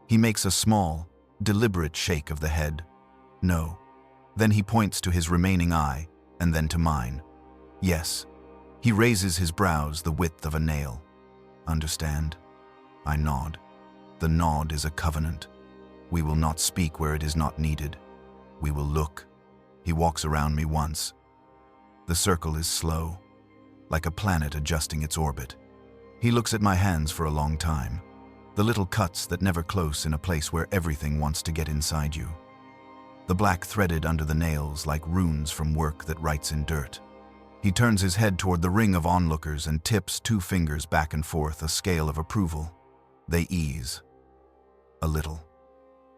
He makes a small, deliberate shake of the head. No. Then he points to his remaining eye, and then to mine. Yes. He raises his brows the width of a nail. Understand? I nod. The nod is a covenant. We will not speak where it is not needed. We will look. He walks around me once. The circle is slow, like a planet adjusting its orbit. He looks at my hands for a long time. The little cuts that never close in a place where everything wants to get inside you. The black threaded under the nails like runes from work that writes in dirt. He turns his head toward the ring of onlookers and tips 2 fingers back and forth, a scale of approval. They ease. A little.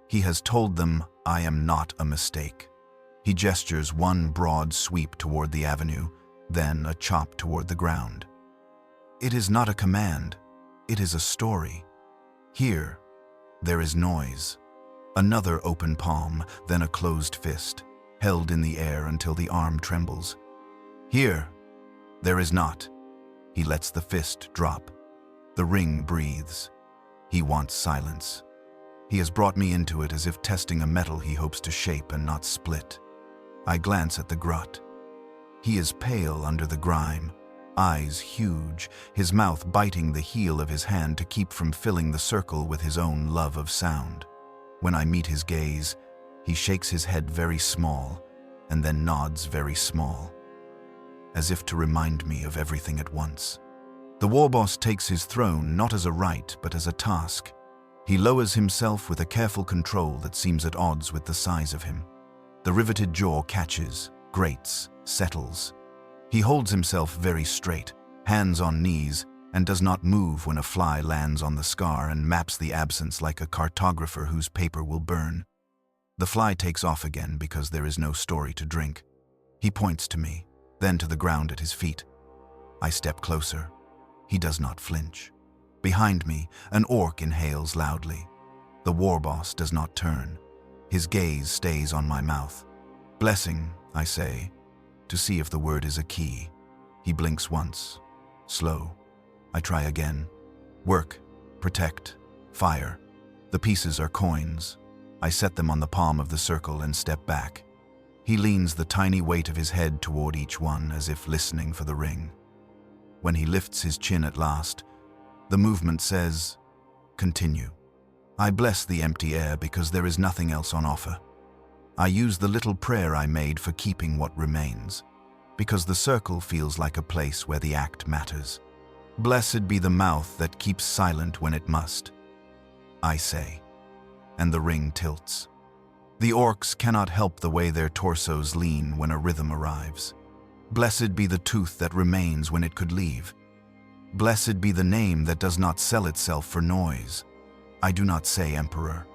He has told them I am not a mistake. He gestures one broad sweep toward the avenue, then a chop toward the ground. It is not a command. It is a story. Here, there is noise. Another open palm, then a closed fist, held in the air until the arm trembles. Here, there is not. He lets the fist drop. The ring breathes. He wants silence. He has brought me into it as if testing a metal he hopes to shape and not split. I glance at the grot. He is pale under the grime, eyes huge, his mouth biting the heel of his hand to keep from filling the circle with his own love of sound. When I meet his gaze, he shakes his head very small and then nods very small, as if to remind me of everything at once. The warboss takes his throne not as a right but as a task. He lowers himself with a careful control that seems at odds with the size of him. The riveted jaw catches, grates, settles. He holds himself very straight, hands on knees, and does not move when a fly lands on the scar and maps the absence like a cartographer whose paper will burn. The fly takes off again because there is no story to drink. He points to me, then to the ground at his feet. I step closer. He does not flinch. Behind me, an orc inhales loudly. The warboss does not turn. His gaze stays on my mouth. Blessing, I say, to see if the word is a key. He blinks once. Slow. I try again. Work, protect, fire. The pieces are coins. I set them on the palm of the circle and step back. He leans the tiny weight of his head toward each one as if listening for the ring. When he lifts his chin at last, the movement says, "Continue." I bless the empty air because there is nothing else on offer. I use the little prayer I made for keeping what remains, because the circle feels like a place where the act matters. Blessed be the mouth that keeps silent when it must, I say, and the ring tilts. The orcs cannot help the way their torsos lean when a rhythm arrives. Blessed be the tooth that remains when it could leave. Blessed be the name that does not sell itself for noise. I do not say emperor.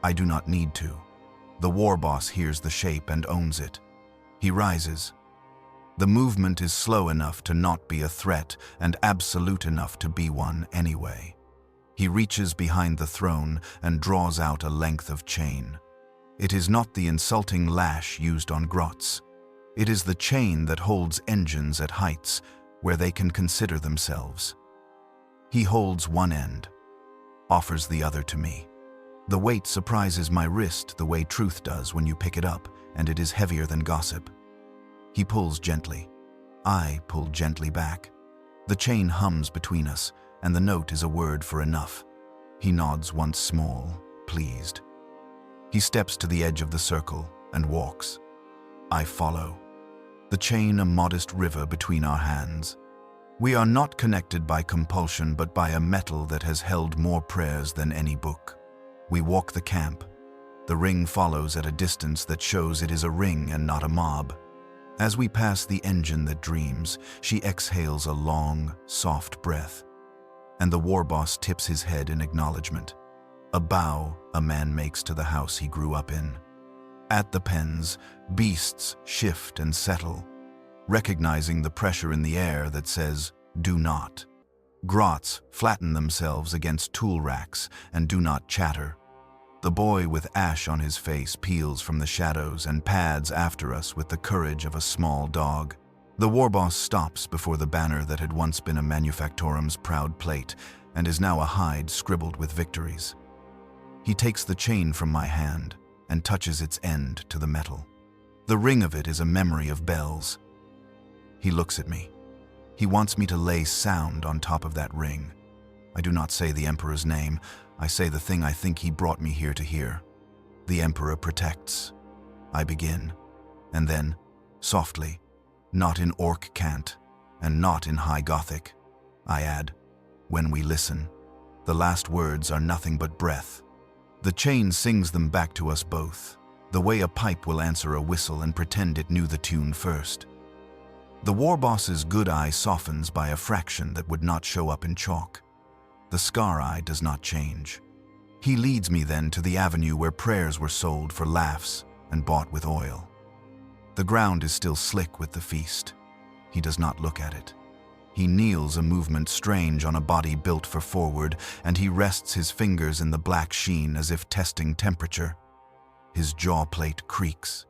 I do not need to. The war boss hears the shape and owns it. He rises. The movement is slow enough to not be a threat and absolute enough to be one anyway. He reaches behind the throne and draws out a length of chain. It is not the insulting lash used on grots. It is the chain that holds engines at heights where they can consider themselves. He holds one end, offers the other to me. The weight surprises my wrist the way truth does when you pick it up, and it is heavier than gossip. He pulls gently. I pull gently back. The chain hums between us, and the note is a word for enough. He nods once small, pleased. He steps to the edge of the circle and walks. I follow. The chain a modest river between our hands. We are not connected by compulsion but by a metal that has held more prayers than any book. We walk the camp. The ring follows at a distance that shows it is a ring and not a mob. As we pass the engine that dreams, she exhales a long, soft breath. And the war boss tips his head in acknowledgement. A bow a man makes to the house he grew up in. At the pens, beasts shift and settle, recognizing the pressure in the air that says, do not. Grots flatten themselves against tool racks and do not chatter. The boy with ash on his face peels from the shadows and pads after us with the courage of a small dog. The war boss stops before the banner that had once been a manufactorum's proud plate and is now a hide scribbled with victories. He takes the chain from my hand and touches its end to the metal. The ring of it is a memory of bells. He looks at me. He wants me to lay sound on top of that ring. I do not say the Emperor's name. I say the thing I think he brought me here to hear. The Emperor protects. I begin. And then, softly, not in Orc cant, and not in High Gothic, I add, when we listen, the last words are nothing but breath. The chain sings them back to us both, the way a pipe will answer a whistle and pretend it knew the tune first. The war boss's good eye softens by a fraction that would not show up in chalk. The scar eye does not change. He leads me then to the avenue where prayers were sold for laughs and bought with oil. The ground is still slick with the feast. He does not look at it. He kneels, a movement strange on a body built for forward, and he rests his fingers in the black sheen as if testing temperature. His jaw plate creaks.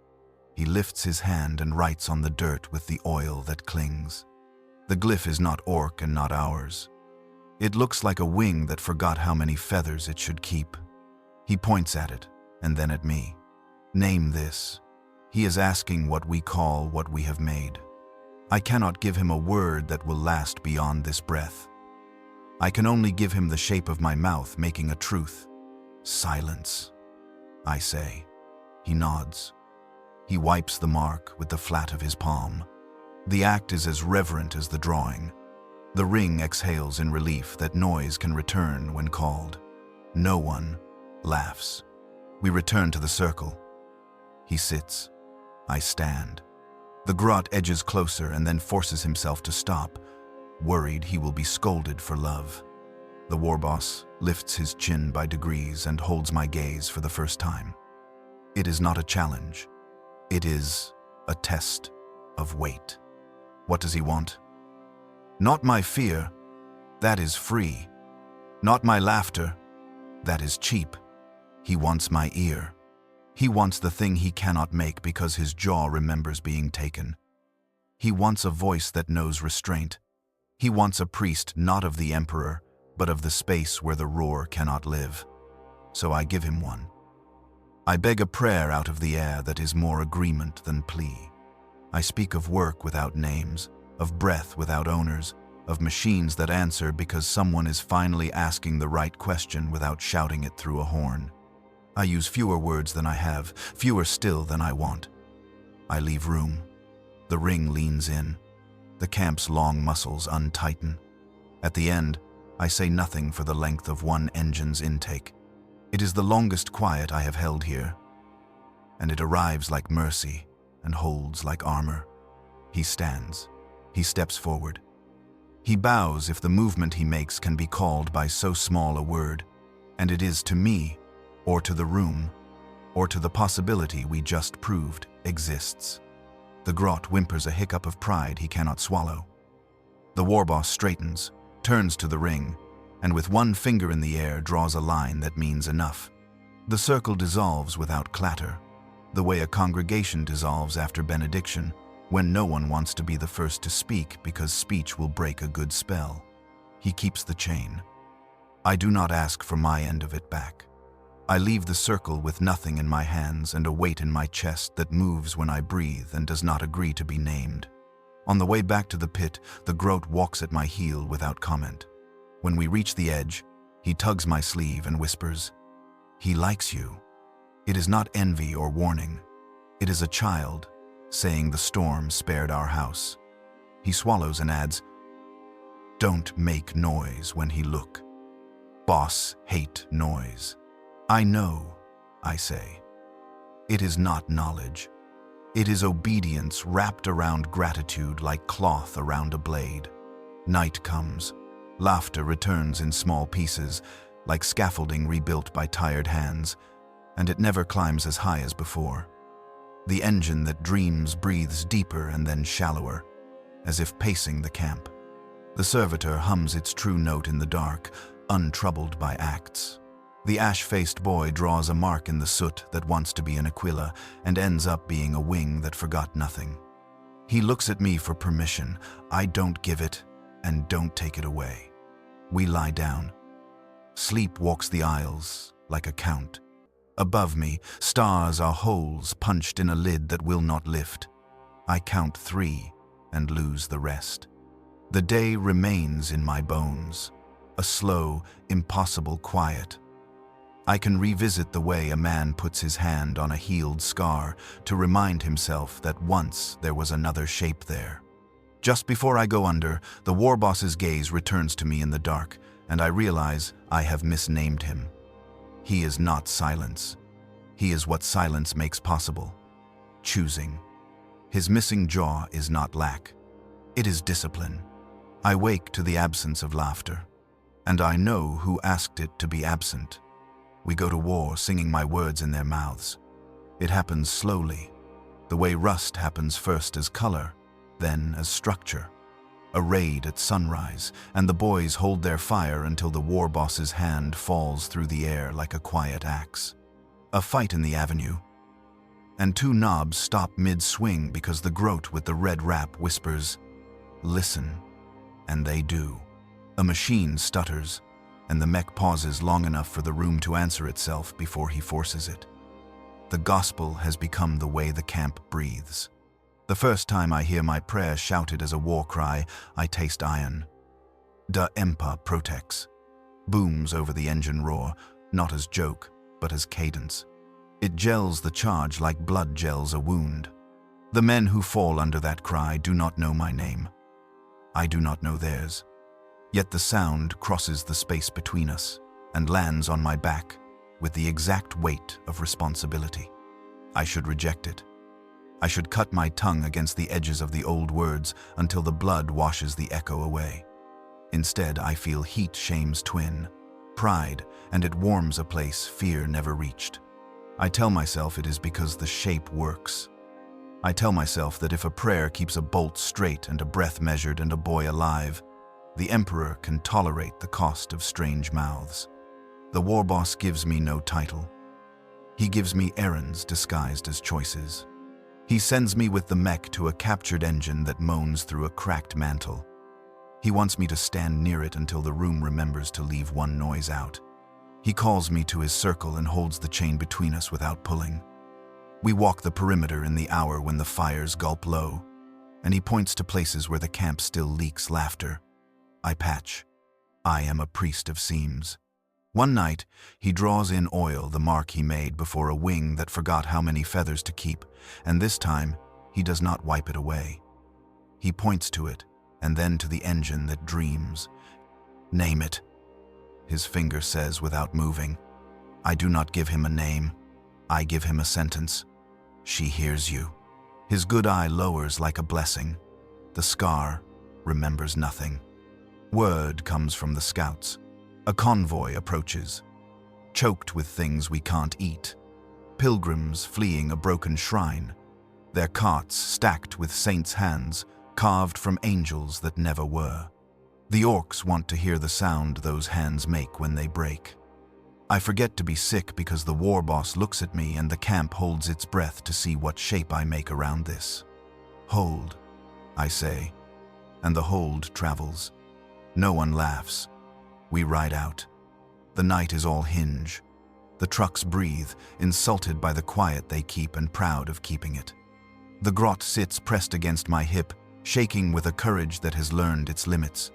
He lifts his hand and writes on the dirt with the oil that clings. The glyph is not Orc and not ours. It looks like a wing that forgot how many feathers it should keep. He points at it, and then at me. Name this. He is asking what we call what we have made. I cannot give him a word that will last beyond this breath. I can only give him the shape of my mouth, making a truth. Silence, I say. He nods. He wipes the mark with the flat of his palm. The act is as reverent as the drawing. The ring exhales in relief that noise can return when called. No one laughs. We return to the circle. He sits. I stand. The grot edges closer and then forces himself to stop, worried he will be scolded for love. The war boss lifts his chin by degrees and holds my gaze for the first time. It is not a challenge. It is a test of weight. What does he want? Not my fear, that is free. Not my laughter, that is cheap. He wants my ear. He wants the thing he cannot make because his jaw remembers being taken. He wants a voice that knows restraint. He wants a priest not of the emperor, but of the space where the roar cannot live. So I give him one. I beg a prayer out of the air that is more agreement than plea. I speak of work without names, of breath without owners, of machines that answer because someone is finally asking the right question without shouting it through a horn. I use fewer words than I have, fewer still than I want. I leave room. The ring leans in. The camp's long muscles untighten. At the end, I say nothing for the length of one engine's intake. It is the longest quiet I have held here. and it arrives like mercy and holds like armor. He stands. He steps forward. He bows if the movement he makes can be called by so small a word, and it is to me, or to the room, or to the possibility we just proved exists. The grot whimpers a hiccup of pride he cannot swallow. The warboss straightens, turns to the ring, and with one finger in the air draws a line that means enough. The circle dissolves without clatter, the way a congregation dissolves after benediction, when no one wants to be the first to speak because speech will break a good spell. He keeps the chain. I do not ask for my end of it back. I leave the circle with nothing in my hands and a weight in my chest that moves when I breathe and does not agree to be named. On the way back to the pit, the Groat walks at my heel without comment. When we reach the edge, he tugs my sleeve and whispers, "He likes you." It is not envy or warning. It is a child saying the storm spared our house. He swallows and adds, "Don't make noise when he look. Boss hate noise." "I know," I say. It is not knowledge. It is obedience wrapped around gratitude like cloth around a blade. Night comes. Laughter returns in small pieces, like scaffolding rebuilt by tired hands, and it never climbs as high as before. The engine that dreams breathes deeper and then shallower, as if pacing the camp. The servitor hums its true note in the dark, untroubled by acts. The ash-faced boy draws a mark in the soot that wants to be an Aquila and ends up being a wing that forgot nothing. He looks at me for permission. I don't give it, and don't take it away. We lie down. Sleep walks the aisles like a count. Above me, stars are holes punched in a lid that will not lift. I count 3 and lose the rest. The day remains in my bones, a slow, impossible quiet. I can revisit the way a man puts his hand on a healed scar to remind himself that once there was another shape there. Just before I go under, the warboss's gaze returns to me in the dark, and I realize I have misnamed him. He is not silence. He is what silence makes possible. Choosing. His missing jaw is not lack. It is discipline. I wake to the absence of laughter, and I know who asked it to be absent. We go to war singing my words in their mouths. It happens slowly, the way rust happens first as color, then as structure. A raid at sunrise, and the boys hold their fire until the warboss's hand falls through the air like a quiet axe. A fight in the avenue, and 2 knobs stop mid-swing because the Groat with the red wrap whispers, "Listen," and they do. A machine stutters, and the mech pauses long enough for the room to answer itself before he forces it. The gospel has become the way the camp breathes. The first time I hear my prayer shouted as a war cry, I taste iron. Da Empa Protex booms over the engine roar, not as joke, but as cadence. It gels the charge like blood gels a wound. The men who fall under that cry do not know my name. I do not know theirs. Yet the sound crosses the space between us and lands on my back with the exact weight of responsibility. I should reject it. I should cut my tongue against the edges of the old words until the blood washes the echo away. Instead, I feel heat shame's twin, pride, and it warms a place fear never reached. I tell myself it is because the shape works. I tell myself that if a prayer keeps a bolt straight and a breath measured and a boy alive, the Emperor can tolerate the cost of strange mouths. The warboss gives me no title. He gives me errands disguised as choices. He sends me with the mech to a captured engine that moans through a cracked mantle. He wants me to stand near it until the room remembers to leave one noise out. He calls me to his circle and holds the chain between us without pulling. We walk the perimeter in the hour when the fires gulp low, and he points to places where the camp still leaks laughter. I patch. I am a priest of seams. One night, he draws in oil the mark he made before a wing that forgot how many feathers to keep, and this time, he does not wipe it away. He points to it, and then to the engine that dreams. "Name it," his finger says without moving. I do not give him a name. I give him a sentence. She hears you. His good eye lowers like a blessing. The scar remembers nothing. Word comes from the scouts. A convoy approaches, choked with things we can't eat. Pilgrims fleeing a broken shrine, their carts stacked with saints' hands, carved from angels that never were. The orcs want to hear the sound those hands make when they break. I forget to be sick because the war boss looks at me and the camp holds its breath to see what shape I make around this. Hold, I say, and the hold travels. No one laughs. We ride out. The night is all hinge. The trucks breathe, insulted by the quiet they keep and proud of keeping it. The grot sits pressed against my hip, shaking with a courage that has learned its limits.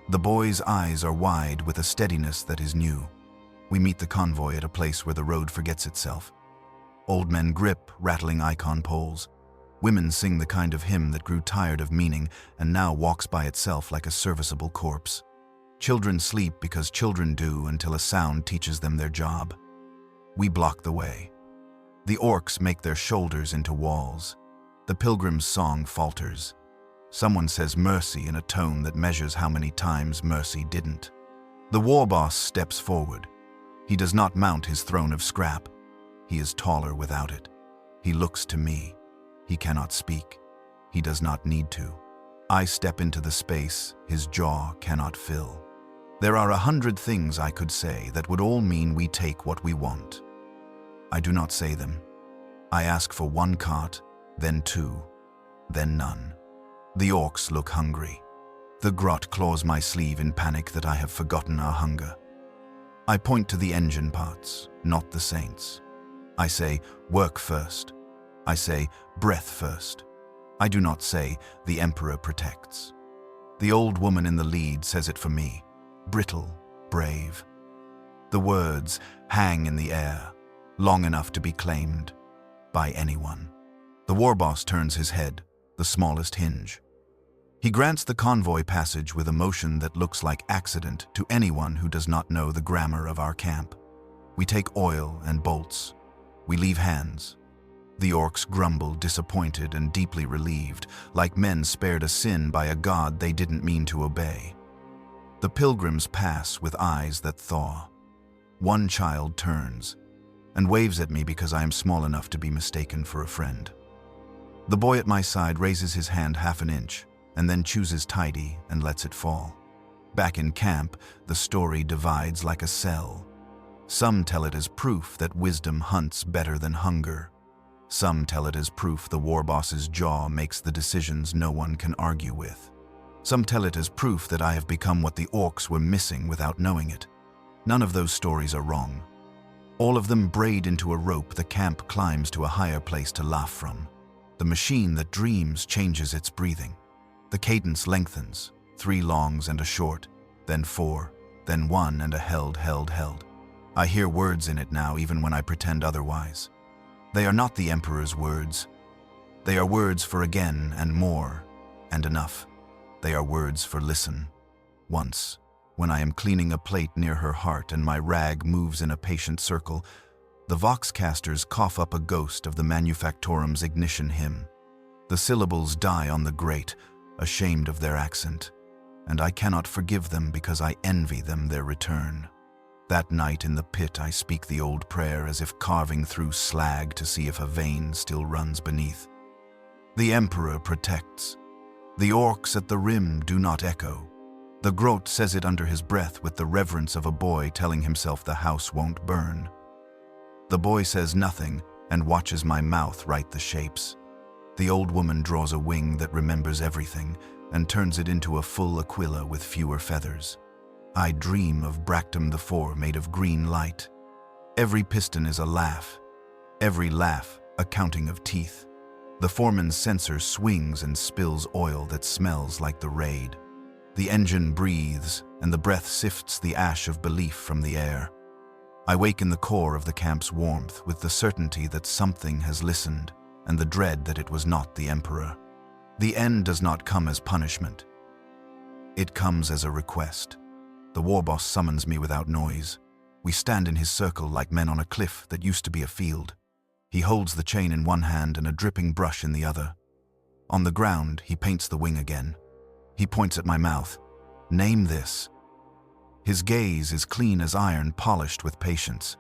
The boy's eyes are wide with a steadiness that is new. We meet the convoy at a place where the road forgets itself. Old men grip rattling icon poles. Women sing the kind of hymn that grew tired of meaning and now walks by itself like a serviceable corpse. Children sleep because children do until a sound teaches them their job. We block the way. The orcs make their shoulders into walls. The pilgrim's song falters. Someone says mercy in a tone that measures how many times mercy didn't. The war boss steps forward. He does not mount his throne of scrap. He is taller without it. He looks to me. He cannot speak. He does not need to. I step into the space his jaw cannot fill. There are 100 things I could say that would all mean we take what we want. I do not say them. I ask for 1 cart, then 2, then none. The orcs look hungry. The grot claws my sleeve in panic that I have forgotten our hunger. I point to the engine parts, not the saints. I say, work first. I say, breath first. I do not say, the emperor protects. The old woman in the lead says it for me, brittle, brave. The words hang in the air, long enough to be claimed by anyone. The war boss turns his head, the smallest hinge. He grants the convoy passage with a motion that looks like accident to anyone who does not know the grammar of our camp. We take oil and bolts. We leave hands. The orcs grumble, disappointed and deeply relieved, like men spared a sin by a god they didn't mean to obey. The pilgrims pass with eyes that thaw. One child turns and waves at me because I am small enough to be mistaken for a friend. The boy at my side raises his hand half an inch and then chooses tidy and lets it fall. Back in camp, the story divides like a cell. Some tell it as proof that wisdom hunts better than hunger. Some tell it as proof the war boss's jaw makes the decisions no one can argue with. Some tell it as proof that I have become what the orcs were missing without knowing it. None of those stories are wrong. All of them braid into a rope the camp climbs to a higher place to laugh from. The machine that dreams changes its breathing. The cadence lengthens, 3 longs and a short, then 4, then 1 and a held. I hear words in it now even when I pretend otherwise. They are not the emperor's words. They are words for again and more and enough. They are words for listen. Once, when I am cleaning a plate near her heart and my rag moves in a patient circle, the voxcasters cough up a ghost of the manufactorum's ignition hymn. The syllables die on the grate, ashamed of their accent, and I cannot forgive them because I envy them their return. That night in the pit I speak the old prayer as if carving through slag to see if a vein still runs beneath. The emperor protects. The orcs at the rim do not echo. The grot says it under his breath with the reverence of a boy telling himself the house won't burn. The boy says nothing and watches my mouth write the shapes. The old woman draws a wing that remembers everything and turns it into a full aquila with fewer feathers. I dream of Bractum the Four made of green light. Every piston is a laugh. Every laugh a counting of teeth. The foreman's censer swings and spills oil that smells like the raid. The engine breathes, and the breath sifts the ash of belief from the air. I wake in the core of the camp's warmth with the certainty that something has listened, and the dread that it was not the emperor. The end does not come as punishment. It comes as a request. The war boss summons me without noise. We stand in his circle like men on a cliff that used to be a field. He holds the chain in one hand and a dripping brush in the other. On the ground, he paints the wing again. He points at my mouth. Name this. His gaze is clean as iron, polished with patience.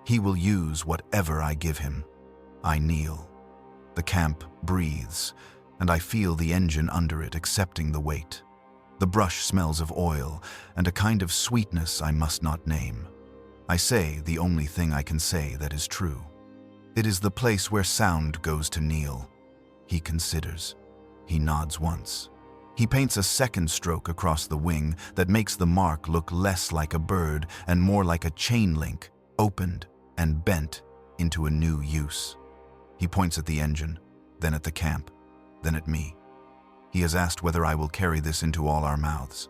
He will use whatever I give him. I kneel. The camp breathes, and I feel the engine under it accepting the weight. The brush smells of oil and a kind of sweetness I must not name. I say the only thing I can say that is true. It is the place where sound goes to kneel. He considers. He nods once. He paints a second stroke across the wing that makes the mark look less like a bird and more like a chain link, opened and bent into a new use. He points at the engine, then at the camp, then at me. He has asked whether I will carry this into all our mouths.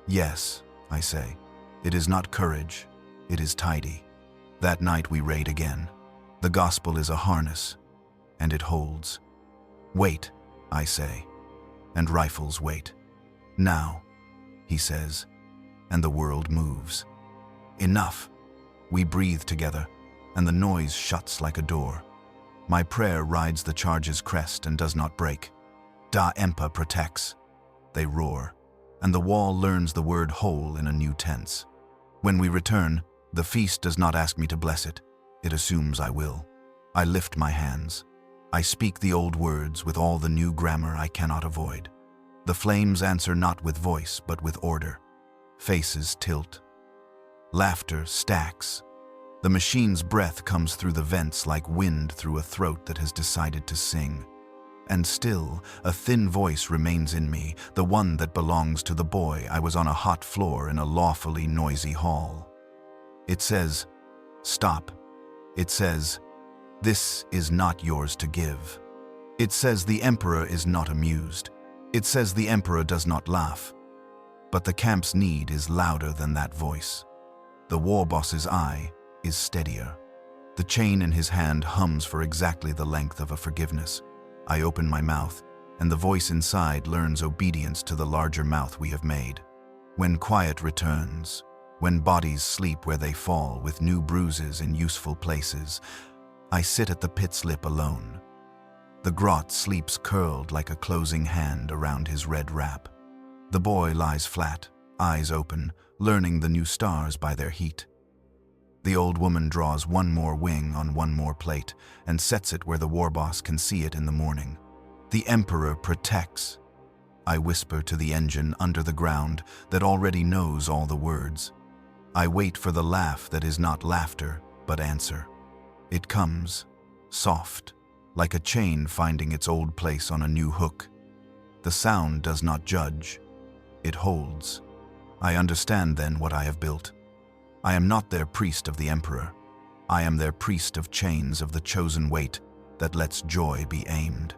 Yes, I say. It is not courage, it is tidy. That night we raid again. The gospel is a harness, and it holds. Wait, I say, and rifles wait. Now, he says, and the world moves. Enough. We breathe together, and the noise shuts like a door. My prayer rides the charge's crest and does not break. Da Empa protects. They roar, and the wall learns the word whole in a new tense. When we return, the feast does not ask me to bless it. It assumes I will. I lift my hands. I speak the old words with all the new grammar I cannot avoid. The flames answer not with voice, but with order. Faces tilt. Laughter stacks. The machine's breath comes through the vents like wind through a throat that has decided to sing. And still, a thin voice remains in me, the one that belongs to the boy I was on a hot floor in a lawfully noisy hall. It says, stop. It says, this is not yours to give. It says the emperor is not amused. It says the emperor does not laugh. But the camp's need is louder than that voice. The war boss's eye is steadier. The chain in his hand hums for exactly the length of a forgiveness. I open my mouth, and the voice inside learns obedience to the larger mouth we have made. When quiet returns, when bodies sleep where they fall with new bruises in useful places, I sit at the pit's lip alone. The grot sleeps curled like a closing hand around his red wrap. The boy lies flat, eyes open, learning the new stars by their heat. The old woman draws one more wing on one more plate and sets it where the war boss can see it in the morning. The emperor protects. I whisper to the engine under the ground that already knows all the words. I wait for the laugh that is not laughter, but answer. It comes, soft, like a chain finding its old place on a new hook. The sound does not judge. It holds. I understand then what I have built. I am not their priest of the emperor. I am their priest of chains of the chosen weight that lets joy be aimed.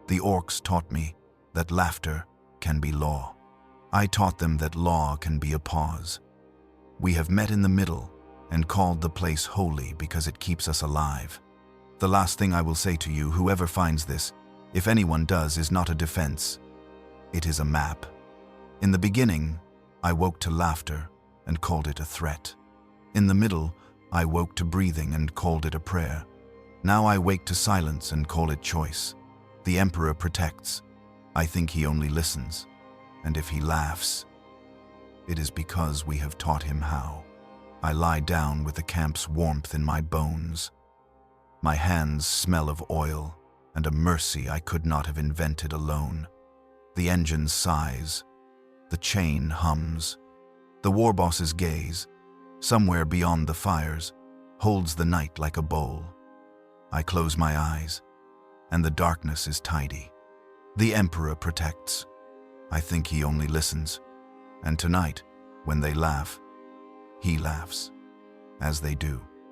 The Orks taught me that laughter can be law. I taught them that law can be a pause. We have met in the middle and called the place holy because it keeps us alive. The last thing I will say to you, whoever finds this, if anyone does, is not a defense. It is a map. In the beginning, I woke to laughter and called it a threat. In the middle, I woke to breathing and called it a prayer. Now I wake to silence and call it choice. The emperor protects. I think he only listens. And if he laughs, it is because we have taught him how. I lie down with the camp's warmth in my bones. My hands smell of oil and a mercy I could not have invented alone. The engine sighs. The chain hums. The war boss's gaze, somewhere beyond the fires, holds the night like a bowl. I close my eyes, and the darkness is tidy. The emperor protects. I think he only listens. And tonight, when they laugh, he laughs, as they do.